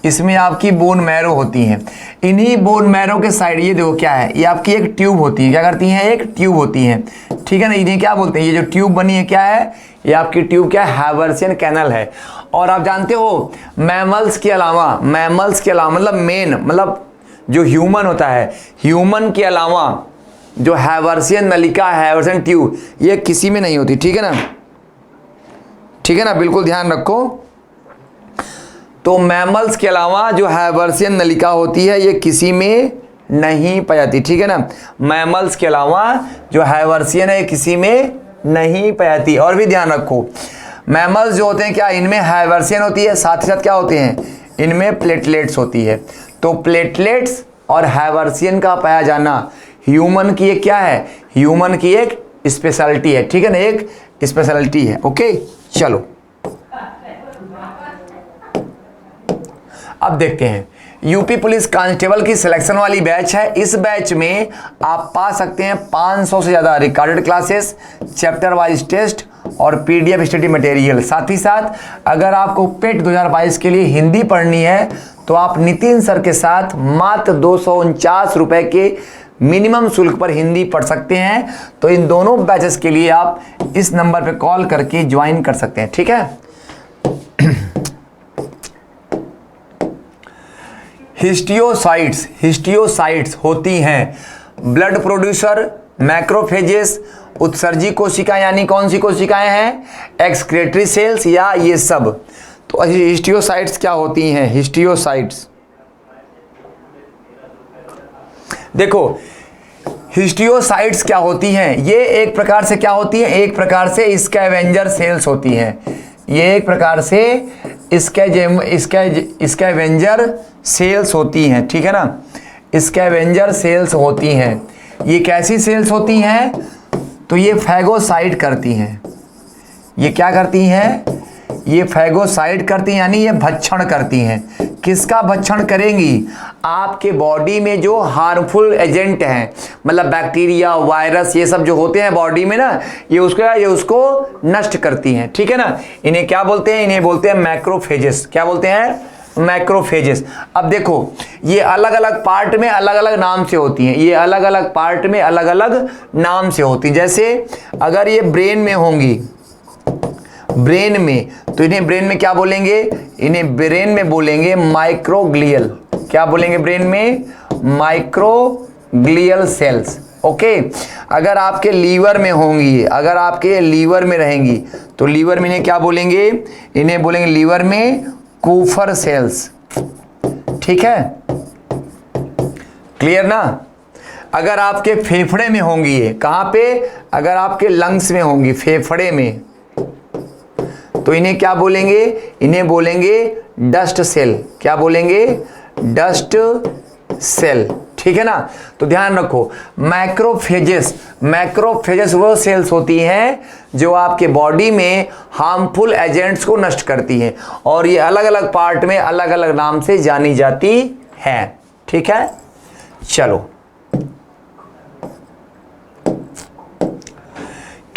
इसमें आपकी बोन मैरो होती हैं। इन्हीं बोन मैरो के साइड ये देखो क्या है? ये आपकी एक ट्यूब होती है। क्या करती हैं? एक ट्यूब होती है। ठीक है ना? इन्हें क्या बोलते हैं? ये जो ट्यूब बनी है क्या है? ये आपकी ट्यूब क्या है? हैवर्सियन कैनल है। और आप जानते हो मैमल्स के अलावा मतलब मेन, मतलब जो ह्यूमन होता है, ह्यूमन के अलावा जो हैवर्सियन नलिका, हैवर्सियन ट्यूब, ये किसी में नहीं होती। ठीक है ना? ठीक है ना? बिल्कुल ध्यान रखो। तो मैमल्स के अलावा जो हैवर्सियन नलिका होती है ये किसी में नहीं पाई जाती। ठीक है ना? मैमल्स के अलावा जो हैवर्सियन है किसी में नहीं पाई जाती। और भी ध्यान रखो, मैमल्स जो होते हैं क्या, इनमें हैवर्सियन होती है, साथ ही साथ क्या होते हैं? इनमें प्लेटलेट्स होती है। तो प्लेटलेट्स और हैवर्सियन का पाया जाना ह्यूमन की एक क्या है? ह्यूमन की एक स्पेशलिटी है। ठीक है ना? एक स्पेशलिटी है। ओके, चलो अब देखते हैं। यूपी पुलिस कांस्टेबल की सिलेक्शन वाली बैच है। इस बैच में आप पा सकते हैं 500 से ज़्यादा recorded classes, chapter wise test और पीडीएफ स्टडी मटेरियल। साथ ही साथ अगर आपको पेट 2022 के लिए हिंदी पढ़नी है तो आप नितिन सर के साथ मात्र 249 रुपये के मिनिमम शुल्क पर हिंदी पढ़ सकते हैं। तो इन दोनों बैचेस के लिए आप इस नंबर पर कॉल करके ज्वाइन कर सकते हैं। ठीक है? हिस्टियोसाइट्स होती हैं ब्लड प्रोड्यूसर, मैक्रोफेजेस, उत्सर्जी कोशिकाएं, यानी कौन सी कोशिकाएं हैं? एक्सक्रेटरी सेल्स या ये सब। तो हिस्टियोसाइट्स क्या होती हैं? हिस्टियोसाइट्स देखो, हिस्टियोसाइट्स क्या होती हैं? ये एक प्रकार से क्या होती है? एक प्रकार से स्कैवेंजर सेल्स होती हैं। ये एक प्रकार से स्कैवेंजर सेल्स होती हैं। ठीक है ना? स्कैवेंजर सेल्स होती हैं। ये कैसी सेल्स होती हैं? तो ये फैगोसाइट करती हैं। ये क्या करती हैं? ये फैगोसाइट करती हैं, यानी ये भक्षण करती हैं। किसका भक्षण करेंगी? आपके बॉडी में जो हार्मफुल एजेंट हैं, मतलब बैक्टीरिया, वायरस, ये सब जो होते हैं बॉडी में ना, ये उसको नष्ट करती हैं। ठीक है ना? इन्हें क्या बोलते हैं? इन्हें बोलते हैं मैक्रोफेजेस। क्या बोलते हैं? मैक्रोफेजेस। अब देखो, ये अलग अलग पार्ट में अलग अलग नाम से होती हैं। ये अलग अलग पार्ट में अलग अलग नाम से होती हैं। जैसे अगर ये ब्रेन में होंगी, ब्रेन में, तो इन्हें ब्रेन में क्या बोलेंगे? इन्हें ब्रेन में बोलेंगे माइक्रोग्लियल। क्या बोलेंगे ब्रेन में? माइक्रोग्लियल। Glial cells. ओके, अगर आपके लीवर में होंगी, अगर आपके लीवर में रहेंगी तो लीवर में इन्हें क्या बोलेंगे, इन्हें बोलेंगे लीवर में कूफर सेल्स। ठीक है, क्लियर ना। अगर आपके फेफड़े में होंगी, ये कहां पे, अगर आपके लंग्स में होंगी, फेफड़े में, तो इन्हें क्या बोलेंगे, इन्हें बोलेंगे डस्ट सेल। क्या बोलेंगे, डस्ट सेल। ठीक है ना। तो ध्यान रखो, मैक्रोफेजेस, मैक्रोफेजेस वो सेल्स होती हैं जो आपके बॉडी में हार्मफुल एजेंट्स को नष्ट करती हैं, और ये अलग अलग पार्ट में अलग अलग नाम से जानी जाती है। ठीक है, चलो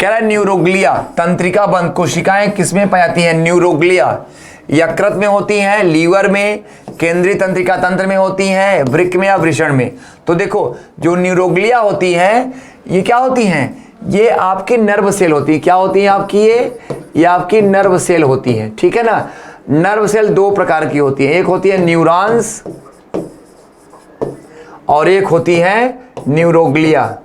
कह रहा है न्यूरोग्लिया, तंत्रिका बंद कोशिकाएं किसमें पाई जाती हैं, न्यूरोग्लिया यकृत में होती हैं, लीवर में, केंद्रीय तंत्रिका तंत्र में होती हैं, वृक्क में या वृषण में। तो देखो जो न्यूरोग्लिया होती हैं ये क्या होती हैं, ये आपकी नर्व सेल होती है। क्या होती है आपकी, ये आपकी नर्व सेल होती है। ठीक है ना। नर्व सेल दो प्रकार की होती है, एक होती है न्यूरॉन्स और एक होती है न्यूरोग्लिया।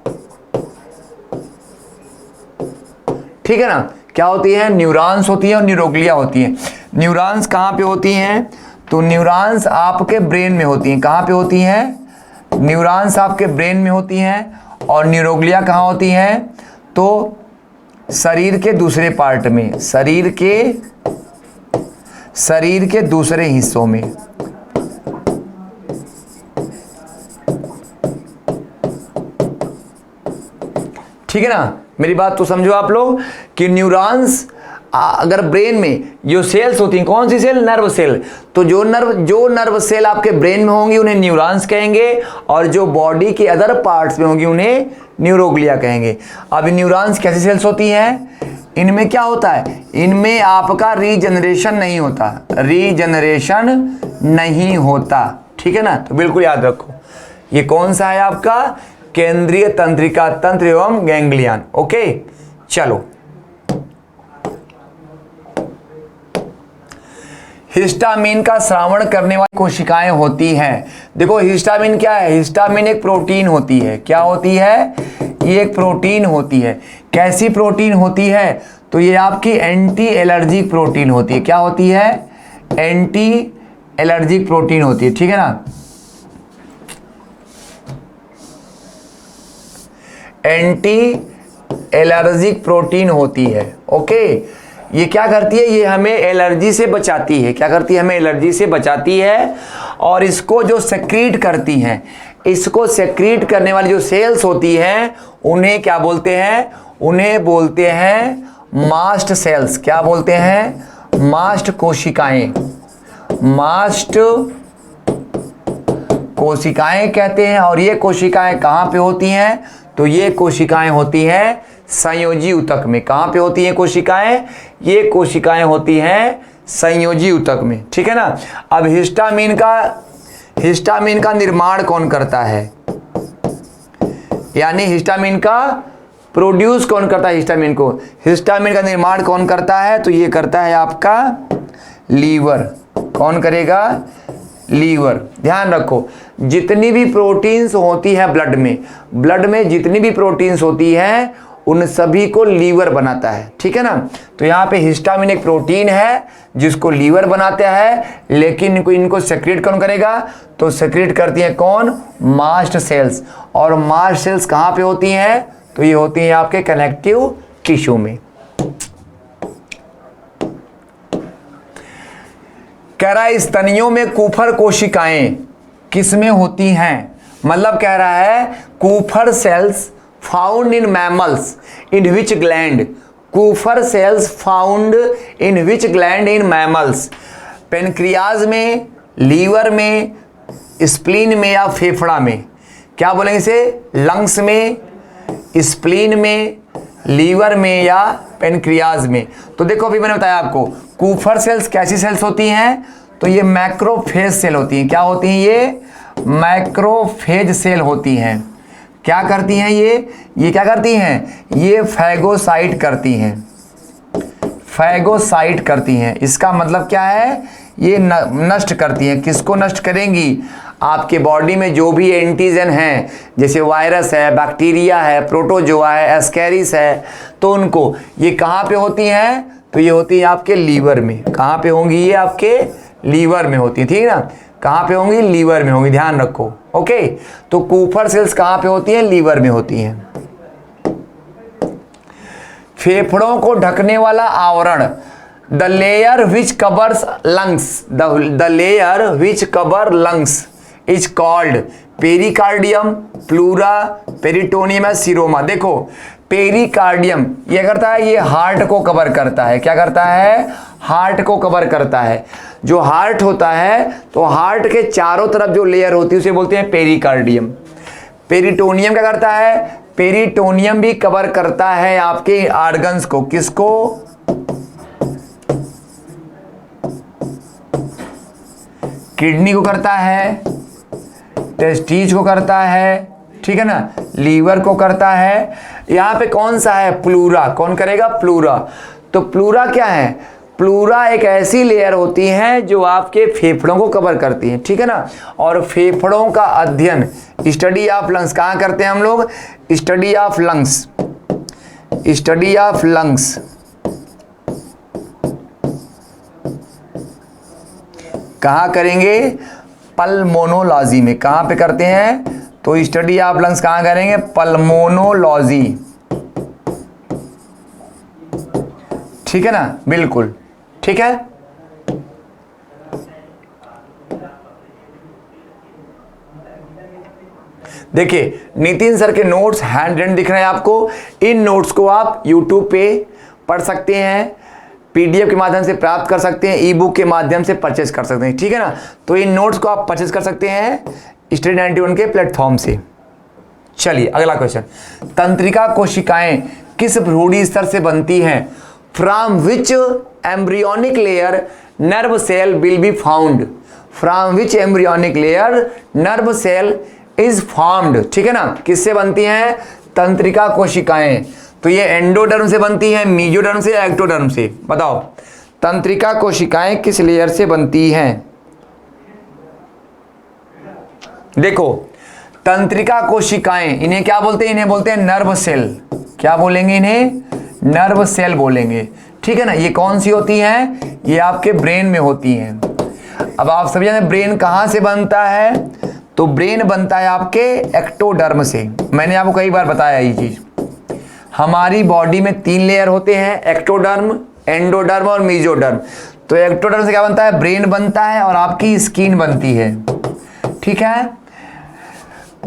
ठीक है ना। क्या होती है, न्यूरॉन्स होती है और न्यूरोग्लिया होती है। न्यूरॉन्स कहाँ पे होती हैं, तो न्यूरॉन्स आपके ब्रेन में होती हैं। कहाँ पे होती हैं, न्यूरॉन्स आपके ब्रेन में होती हैं। और न्यूरोग्लिया कहाँ होती हैं, तो शरीर के दूसरे पार्ट में, शरीर के दूसरे हिस्सों में। ठीक है ना। मेरी बात तो समझो आप लोग कि न्यूरॉन्स अगर ब्रेन में जो सेल्स होती हैं, कौन सी सेल, नर्व सेल, तो जो नर्व सेल आपके ब्रेन में होंगी उन्हें न्यूरॉन्स कहेंगे, और जो बॉडी के अदर पार्ट्स में होंगी उन्हें न्यूरोग्लिया कहेंगे। अब न्यूरॉन्स कैसी सेल्स होती हैं, इनमें क्या होता है, इनमें आपका रीजनरेशन नहीं होता, रीजनरेशन नहीं होता। ठीक है ना। तो बिल्कुल याद रखो, ये कौन सा है आपका, केंद्रीय तंत्रिका तंत्र एवं गैंग्लियन। ओके, चलो हिस्टामिन का स्रावण करने वाली कोशिकाएं होती हैं। देखो हिस्टामिन क्या है, हिस्टामिन एक प्रोटीन होती है। क्या होती है, ये एक प्रोटीन होती है। कैसी प्रोटीन होती है, तो ये आपकी एंटी एलर्जिक प्रोटीन होती है। क्या होती है, एंटी एलर्जिक प्रोटीन होती है। ठीक है ना। एंटी एलर्जिक प्रोटीन होती है। ओके, ये क्या करती है, ये हमें एलर्जी से बचाती है। क्या करती है, हमें एलर्जी से बचाती है। और इसको जो सेक्रीट करती हैं, इसको सेक्रीट करने वाली जो सेल्स होती हैं उन्हें क्या बोलते हैं, उन्हें बोलते हैं मास्ट सेल्स। क्या बोलते हैं, मास्ट कोशिकाएं, मास्ट कोशिकाएं कहते हैं। और ये कोशिकाएं कहां पे होती हैं, तो ये कोशिकाएं होती हैं संयोजी ऊतक में। कहां पे होती हैं कोशिकाएं, ये कोशिकाएं होती हैं संयोजी ऊतक में। ठीक है ना। अब हिस्टामिन का निर्माण कौन करता है, यानी हिस्टामिन का प्रोड्यूस कौन करता है, हिस्टामिन का निर्माण कौन करता है, तो ये करता है आपका लीवर। कौन करेगा, लीवर। ध्यान रखो, जितनी भी प्रोटीन्स होती है ब्लड में जितनी भी प्रोटीन्स होती हैं उन सभी को लीवर बनाता है। ठीक है ना। तो यहाँ पे हिस्टामिन एक प्रोटीन है जिसको लीवर बनाता है, लेकिन इनको सेक्रेट कौन करेगा, तो सेक्रेट करती हैं कौन, मास्ट सेल्स। और मास्ट सेल्स कहाँ पे होती हैं, तो ये होती हैं आपके कनेक्टिव टिश्यू में। कह रहा है स्तनियों में कूफर कोशिकाएं किसमें होती हैं, मतलब कह रहा है Kupffer cells found in mammals in which gland, Kupffer cells found in which gland in mammals, pancreas में, लीवर में, स्प्लीन में या फेफड़ा में। क्या बोलेंगे इसे, लंग्स में, स्प्लीन में, लीवर में या पेनक्रियाज में। तो देखो अभी मैंने बताया आपको कूफर सेल्स कैसी सेल्स होती हैं, तो ये मैक्रोफेज सेल होती हैं। क्या होती हैं, ये मैक्रोफेज सेल होती हैं। क्या करती हैं ये क्या करती हैं, ये फैगोसाइट करती हैं, फैगोसाइट करती हैं। इसका मतलब क्या है, ये नष्ट करती हैं। किसको नष्ट करेंगी, आपके बॉडी में जो भी एंटीजन हैं, जैसे वायरस है, बैक्टीरिया है, प्रोटोजोआ है, एस्कैरिस है, तो उनको ये कहाँ पे होती हैं? तो ये होती है आपके लीवर में। कहाँ पे होंगी? ये आपके लीवर में होती है, ठीक है ना। कहाँ पे होंगी? लीवर में होंगी, ध्यान रखो। ओके, तो कूपर सेल्स कहाँ पे होती हैं? लीवर में होती हैं। फेफड़ों को ढकने वाला आवरण, the layer which covers lungs, the layer which cover lungs is called pericardium, pleura, peritoneum या सीरोमा। देखो पेरिकार्डियम ये करता है, ये हार्ट को कवर करता है। क्या करता है? हार्ट को कवर करता है। जो हार्ट होता है, तो हार्ट के चारों तरफ जो लेयर होती है उसे बोलते हैं पेरिकार्डियम। पेरिटोनियम क्या करता है? पेरिटोनियम भी कवर करता है आपके ऑर्गन्स को। किसको? किडनी को करता है, टेस्टिस को करता है, ठीक है ना, लीवर को करता है। यहां पे कौन सा है? प्लूरा। कौन करेगा? प्लूरा। तो प्लूरा क्या है? प्लूरा एक ऐसी लेयर होती है जो आपके फेफड़ों को कवर करती है, ठीक है ना। और फेफड़ों का अध्ययन, स्टडी ऑफ लंग्स, कहाँ करते हैं हम लोग? Study of lungs, study of lungs कहाँ करेंगे? पल्मोनोलॉजी में। कहाँ पे करते हैं? तो स्टडी ऑफ लंग्स कहाँ करेंगे? पल्मोनोलॉजी, ठीक है ना, बिल्कुल ठीक है। देखिए नितिन सर के नोट्स हैंड रिटन दिख रहे हैं आपको। इन नोट्स को आप YouTube पे पढ़ सकते हैं, PDF के माध्यम से प्राप्त कर सकते हैं, ई बुक के माध्यम से परचेज कर सकते हैं, ठीक है ना। तो इन नोट्स को आप परचेज कर सकते हैं स्टडी 91 के प्लेटफॉर्म से। चलिए अगला क्वेश्चन, तंत्रिका कोशिकाएं किस भ्रूणी स्तर से बनती हैं? From which embryonic layer nerve cell will be found, from which embryonic layer nerve cell is formed, ठीक है ना। किससे बनती हैं? तंत्रिका कोशिकाएं। तो ये एंडोडर्म से बनती हैं, मीजोडर्म से, एक्टोडर्म से? बताओ तंत्रिका कोशिकाएं किस लेयर से बनती हैं? देखो तंत्रिका कोशिकाएं, इन्हें क्या बोलते हैं? इन्हें बोलते हैं नर्व सेल। क्या बोलेंगे? इन्हें नर्व सेल बोलेंगे, ठीक है ना। ये कौन सी होती हैं? ये आपके ब्रेन में होती हैं। अब आप सभी जानते हैं ब्रेन कहां से बनता है? तो ब्रेन बनता है आपके एक्टोडर्म से। मैंने आपको कई बार बताया ये चीज। हमारी बॉडी में 3 लेयर होते हैं, एक्टोडर्म, एंडोडर्म और मीजोडर्म। तो एक्टोडर्म से क्या बनता है? ब्रेन बनता है और आपकी स्किन बनती है, ठीक है।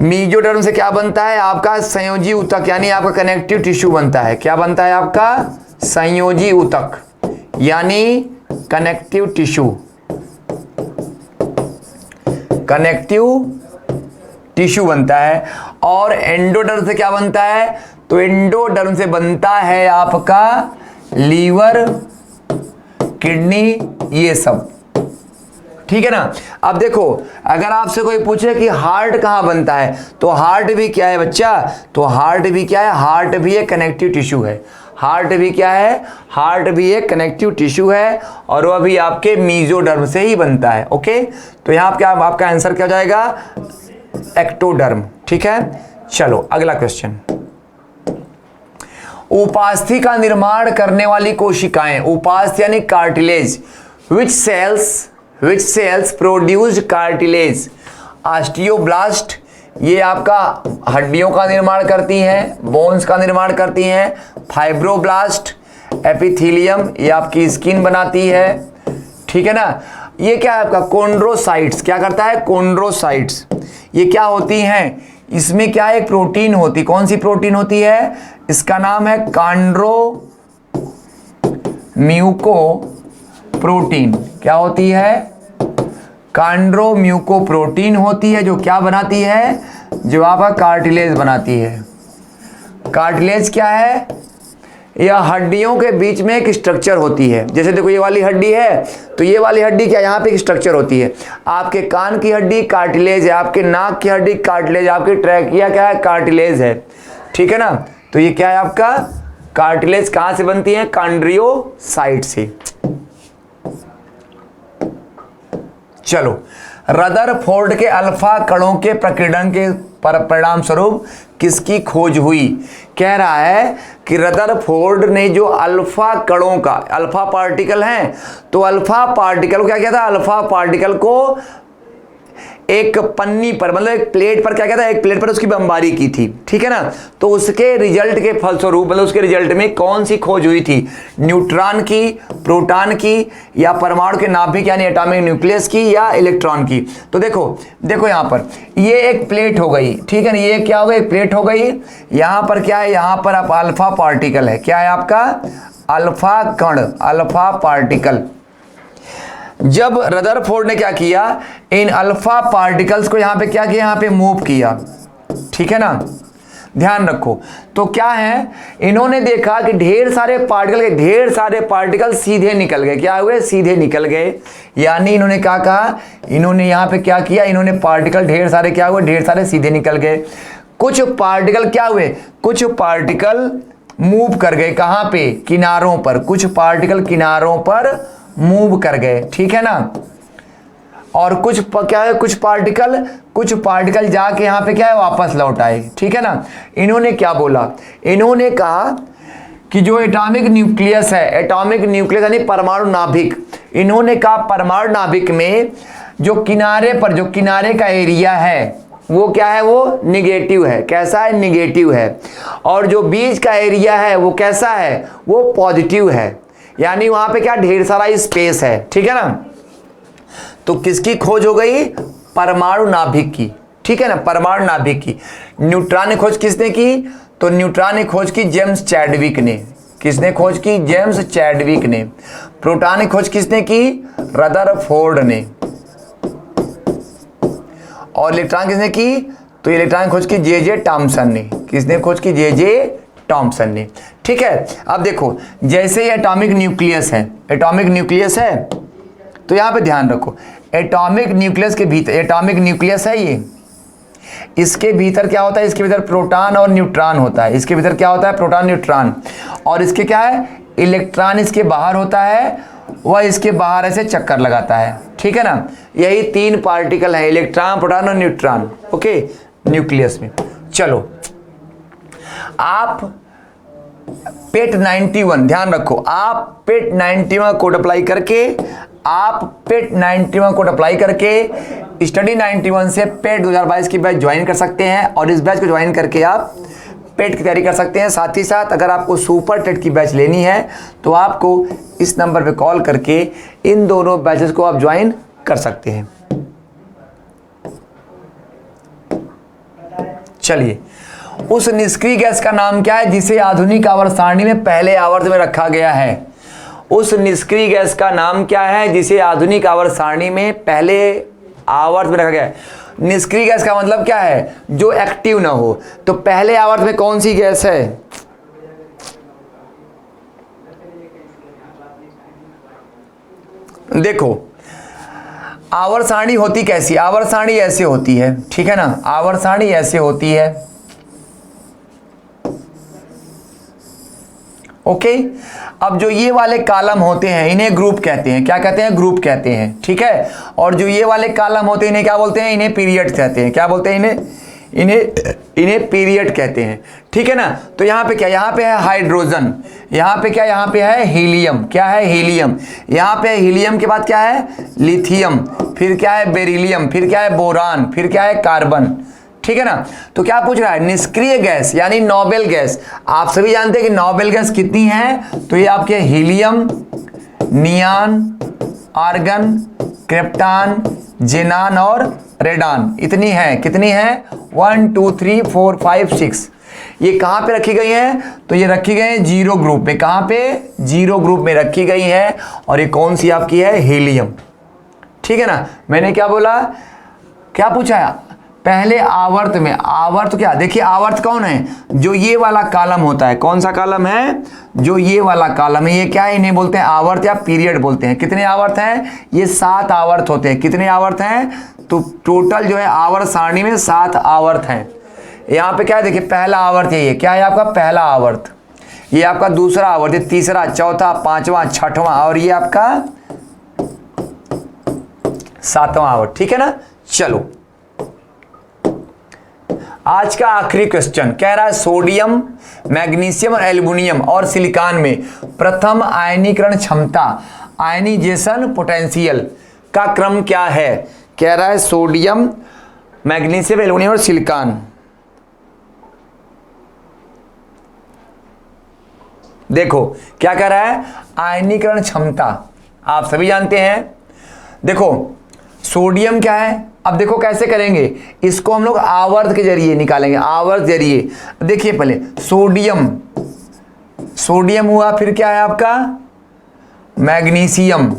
मीजोडर्म से क्या बनता है? आपका संयोजी ऊतक, यानी आपका कनेक्टिव टिश्यू बनता है। क्या बनता है? आपका संयोजी ऊतक यानी कनेक्टिव टिश्यू, कनेक्टिव टिश्यू बनता है। और एंडोडर्म से क्या बनता है? तो एंडोडर्म से बनता है आपका लीवर, किडनी, ये सब, ठीक है ना। अब देखो अगर आपसे कोई पूछे कि हार्ट कहाँ बनता है, तो हार्ट भी क्या है बच्चा? तो हार्ट भी क्या है? हार्ट भी एक कनेक्टिव टिश्यू है। हार्ट भी क्या है? हार्ट भी एक कनेक्टिव टिश्यू है और वह भी आपके मीजोडर्म से ही बनता है। ओके, तो यहाँ क्या आपका आंसर क्या हो जाएगा? एक्टोडर्म, ठीक है। चलो अगला क्वेश्चन, उपास्थि का निर्माण करने वाली कोशिकाएं, उपास्थि यानी कार्टिलेज, विच सेल्स प्रोड्यूस कार्टिलेज? ऑस्टियोब्लास्ट, ये आपका हड्डियों का निर्माण करती हैं, बोन्स का निर्माण करती हैं। फाइब्रोब्लास्ट, एपिथेलियम, ये आपकी स्किन बनाती है, ठीक है ना। ये क्या है आपका? कोन्ड्रोसाइट्स, क्या करता है? कोन्ड्रोसाइट्स। ये क्या होती हैं? इसमें क्या एक प्रोटीन होती, कौन सी प्रोटीन होती है? इसका नाम है कॉन्ड्रो म्यूको प्रोटीन। क्या होती है? कॉन्ड्रो म्यूको प्रोटीन होती है, जो क्या बनाती है? जो आपका कार्टिलेज बनाती है। कार्टिलेज क्या है? यह हड्डियों के बीच में एक स्ट्रक्चर होती है। जैसे देखो ये वाली हड्डी है, तो ये वाली हड्डी क्या, यहाँ पे एक स्ट्रक्चर होती है। आपके कान की हड्डी कार्टिलेज है, आपके नाक की हड्डी कार्टिलेज, आपकी ट्रैकिया क्या है? कार्टिलेज है, ठीक है ना। तो ये क्या है आपका? कार्टिलेज कहाँ से बनती है? कॉन्ड्रियोसाइट से। चलो, रदरफोर्ड के अल्फा कणों के प्रकीर्णन के परिणाम स्वरूप किसकी खोज हुई? कह रहा है कि रदरफोर्ड ने जो अल्फा कणों का, अल्फा पार्टिकल हैं, तो अल्फा पार्टिकल को क्या किया था? अल्फा पार्टिकल को एक पन्नी पर, मतलब एक प्लेट पर क्या कहता है, एक प्लेट पर उसकी बमबारी की थी, ठीक है ना। तो उसके रिजल्ट के फलस्वरूप, मतलब उसके रिजल्ट में कौन सी खोज हुई थी? न्यूट्रॉन की, प्रोटॉन की, या परमाणु के नाभिक यानी एटॉमिक न्यूक्लियस की, या इलेक्ट्रॉन की? तो देखो यहां पर ये एक प्लेट हो गई, ठीक है ना, ये क्या हो गई? एक प्लेट हो गई। यहां पर क्या है? यहां पर आप अल्फा पार्टिकल है, क्या है आपका? अल्फा कण, अल्फा पार्टिकल। जब रदरफोर्ड ने क्या किया, इन अल्फा पार्टिकल्स को यहां पे क्या किया? यहां पे मूव किया, ठीक है ना, ध्यान रखो। तो क्या है, इन्होंने देखा कि ढेर सारे पार्टिकल सीधे निकल गए। क्या हुए? सीधे निकल गए। यानी इन्होंने क्या कहा, इन्होंने यहां पे क्या किया, इन्होंने पार्टिकल ढेर सारे क्या हुए? ढेर सारे सीधे निकल गए। कुछ पार्टिकल क्या हुए? कुछ पार्टिकल मूव कर गए, कहां पे? किनारों पर। कुछ पार्टिकल किनारों पर मूव कर गए, ठीक है ना। और कुछ क्या है, कुछ पार्टिकल जाके यहां पे क्या है? वापस लौट आए, ठीक है ना। इन्होंने क्या बोला? इन्होंने कहा कि जो एटॉमिक न्यूक्लियस है, एटॉमिक न्यूक्लियस यानी परमाणु नाभिक, इन्होंने कहा परमाणु नाभिक में जो किनारे पर, जो किनारे का एरिया है वो क्या है? वो निगेटिव है। कैसा है? निगेटिव है। और जो बीच का एरिया है वो कैसा है? वो पॉजिटिव है। यानी वहां पे क्या? ढेर सारा स्पेस है, ठीक है ना। तो किसकी खोज हो गई? परमाणु नाभिक की, ठीक है ना, परमाणु नाभिक की। न्यूट्रॉन ने खोज किसने की? तो न्यूट्रॉन ने खोज की जेम्स चैडविक ने। किसने खोज की? जेम्स चैडविक ने। प्रोटॉन ने खोज किसने की? रदरफोर्ड ने। और इलेक्ट्रॉन किसने की? तो इलेक्ट्रॉन खोज की जे टॉमसन ने। किसने खोज की? जे टॉमसन ने, ठीक है। अब देखो, जैसे ये एटॉमिक न्यूक्लियस है, तो यहां पे ध्यान रखो, एटॉमिक न्यूक्लियस के भीतर, एटॉमिक न्यूक्लियस है ये, इसके भीतर क्या होता है? इसके भीतर प्रोटॉन और न्यूट्रॉन होता है। इसके भीतर क्या होता है? Proton, neutron. और इसके क्या है? इलेक्ट्रॉन इसके बाहर होता है, वह इसके बाहर ऐसे चक्कर लगाता है, ठीक है ना। यही 3 पार्टिकल है, इलेक्ट्रॉन, प्रोटॉन और न्यूट्रॉन, ओके, न्यूक्लियस में। चलो, आप पेट 91, ध्यान रखो, आप पेट 91 कोड अप्लाई करके स्टडी 91 से पेट 2022 की बैच ज्वाइन कर सकते हैं। और इस बैच को ज्वाइन करके आप पेट की तैयारी कर सकते हैं। साथ ही साथ अगर आपको सुपर टेट की बैच लेनी है तो आपको इस नंबर पे कॉल करके इन दोनों बैचेस को आप ज्वाइन कर सकते हैं। चलिए, उस निष्क्रिय गैस का नाम क्या है जिसे आधुनिक आवर्त सारणी में पहले आवर्त में रखा गया है? उस निष्क्रिय गैस का नाम क्या है जिसे आधुनिक आवर्त सारणी में पहले आवर्त में रखा गया है? निष्क्रिय गैस का मतलब क्या है? जो एक्टिव ना हो। तो पहले आवर्त में कौन सी गैस है? देखो, आवर्त सारणी होती कैसी? आवर्त सारणी ऐसे होती है, ठीक है ना, आवर्त सारणी ऐसे होती है, ओके। अब जो ये वाले कॉलम होते हैं इन्हें ग्रुप कहते हैं। क्या कहते हैं? ग्रुप कहते हैं, ठीक है। और जो ये वाले कॉलम होते हैं इन्हें क्या बोलते हैं? इन्हें पीरियड कहते हैं। क्या बोलते हैं? इन्हें पीरियड कहते हैं, ठीक है ना। तो यहाँ पे क्या? यहाँ पे है हाइड्रोजन, यहाँ पे क्या? यहाँ पे है हीलियम। क्या है? हीलियम। यहाँ पे हीलियम के बाद क्या है? लिथियम। फिर क्या है? बेरिलियम। फिर क्या है? बोरान। फिर क्या है? कार्बन, ठीक है ना। तो क्या पूछ रहा है? निष्क्रिय गैस यानी नोबेल गैस। आप सभी जानते हैं कि नोबेल गैस कितनी है? तो ये आपके helium, neon, argon, krypton, xenon और रेडान, इतनी है। कितनी है? 1 2 3 4 5 6। ये कहां पे रखी गई है? तो ये रखी गई है जीरो ग्रुप में। कहां पे? जीरो ग्रुप में रखी गई है। और ये कौन सी आपकी है? हीलियम, ठीक है ना। मैंने क्या बोला? क्या पूछा है? पहले आवर्त में। आवर्त क्या? देखिए, आवर्त कौन है? जो ये वाला कॉलम होता है। कौन सा कॉलम है? जो ये वाला कॉलम है। ये क्या है? इन्हें बोलते हैं आवर्त या पीरियड बोलते हैं। कितने आवर्त हैं? ये 7 आवर्त होते हैं। कितने आवर्त हैं? तो टोटल जो है आवर्त सारणी में 7 आवर्त हैं। यहाँ पे क्या है? देखिए, पहला आवर्त ये क्या है आपका? पहला आवर्त। ये आपका दूसरा आवर्त, ये तीसरा, चौथा, पांचवा, छठवां, और ये आपका 7वां आवर्त, ठीक है ना। चलो आज का आखिरी क्वेश्चन कह रहा है सोडियम, मैग्नीशियम और एल्युमिनियम और सिलिकॉन में प्रथम आयनीकरण क्षमता, आयनीजेशन पोटेंशियल का क्रम क्या है। कह रहा है सोडियम, मैग्नीशियम, एल्युमिनियम और सिलिकॉन। देखो क्या कह रहा है, आयनीकरण क्षमता आप सभी जानते हैं। देखो सोडियम क्या है, अब देखो कैसे करेंगे, इसको हम लोग आवर्त के जरिए निकालेंगे, आवर्त जरिए। देखिए पहले सोडियम, सोडियम हुआ, फिर क्या है आपका मैग्नीशियम,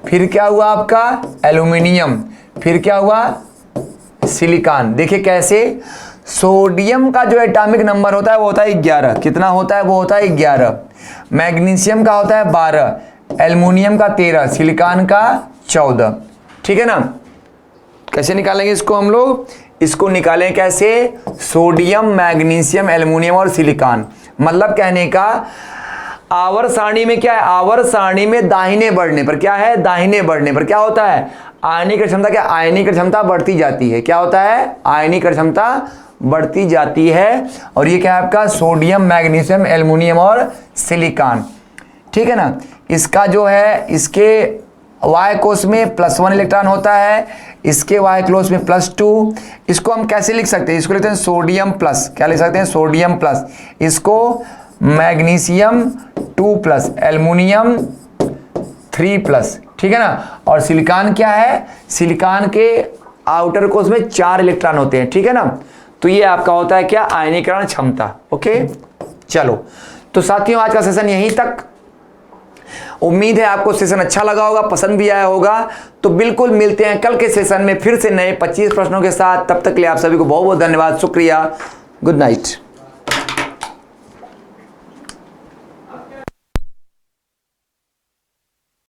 फिर क्या हुआ आपका एल्युमिनियम, फिर क्या हुआ सिलिकॉन। देखिए कैसे, सोडियम का जो एटॉमिक नंबर होता है वो होता है 11, कितना होता है, वो होता है 11। मैग्नीशियम का होता है 12, एल्युमिनियम का 13, सिलिकॉन का 14, ठीक है ना। कैसे निकालेंगे इसको हम लोग, इसको निकालें कैसे, सोडियम, मैग्नीशियम, एल्युमिनियम और सिलिकॉन। मतलब कहने का आवर्त सारणी में क्या है, आवर्त सारणी में दाहिने बढ़ने पर क्या है, दाहिने बढ़ने पर क्या होता है, आयनीकरण क्षमता, क्या आयनीकरण क्षमता बढ़ती जाती है, क्या होता है, आयनीकरण क्षमता बढ़ती जाती है। और ये क्या है आपका सोडियम, मैग्नीशियम, एल्युमिनियम और सिलिकॉन, ठीक है ना। इसका जो है, इसके वाय कोष में +1 इलेक्ट्रॉन होता है, इसके वाय क्लोज में +2। इसको हम कैसे लिख सकते हैं, इसको लिखते हैं सोडियम प्लस, क्या लिख सकते हैं, सोडियम प्लस, इसको मैग्नीशियम 2+, एल्युमिनियम 3+, ठीक है ना। और सिलिकॉन क्या है, सिलिकॉन के आउटर कोष में 4 इलेक्ट्रॉन होते हैं, ठीक है ना। तो ये आपका होता है क्या, आयनीकरण क्षमता। ओके चलो, तो साथियों आज का सेशन यहीं तक। उम्मीद है आपको सेशन अच्छा लगा होगा, पसंद भी आया होगा। तो बिल्कुल मिलते हैं कल के सेशन में फिर से नए 25 प्रश्नों के साथ। तब तक के लिए आप सभी को बहुत बहुत धन्यवाद, शुक्रिया, गुड नाइट।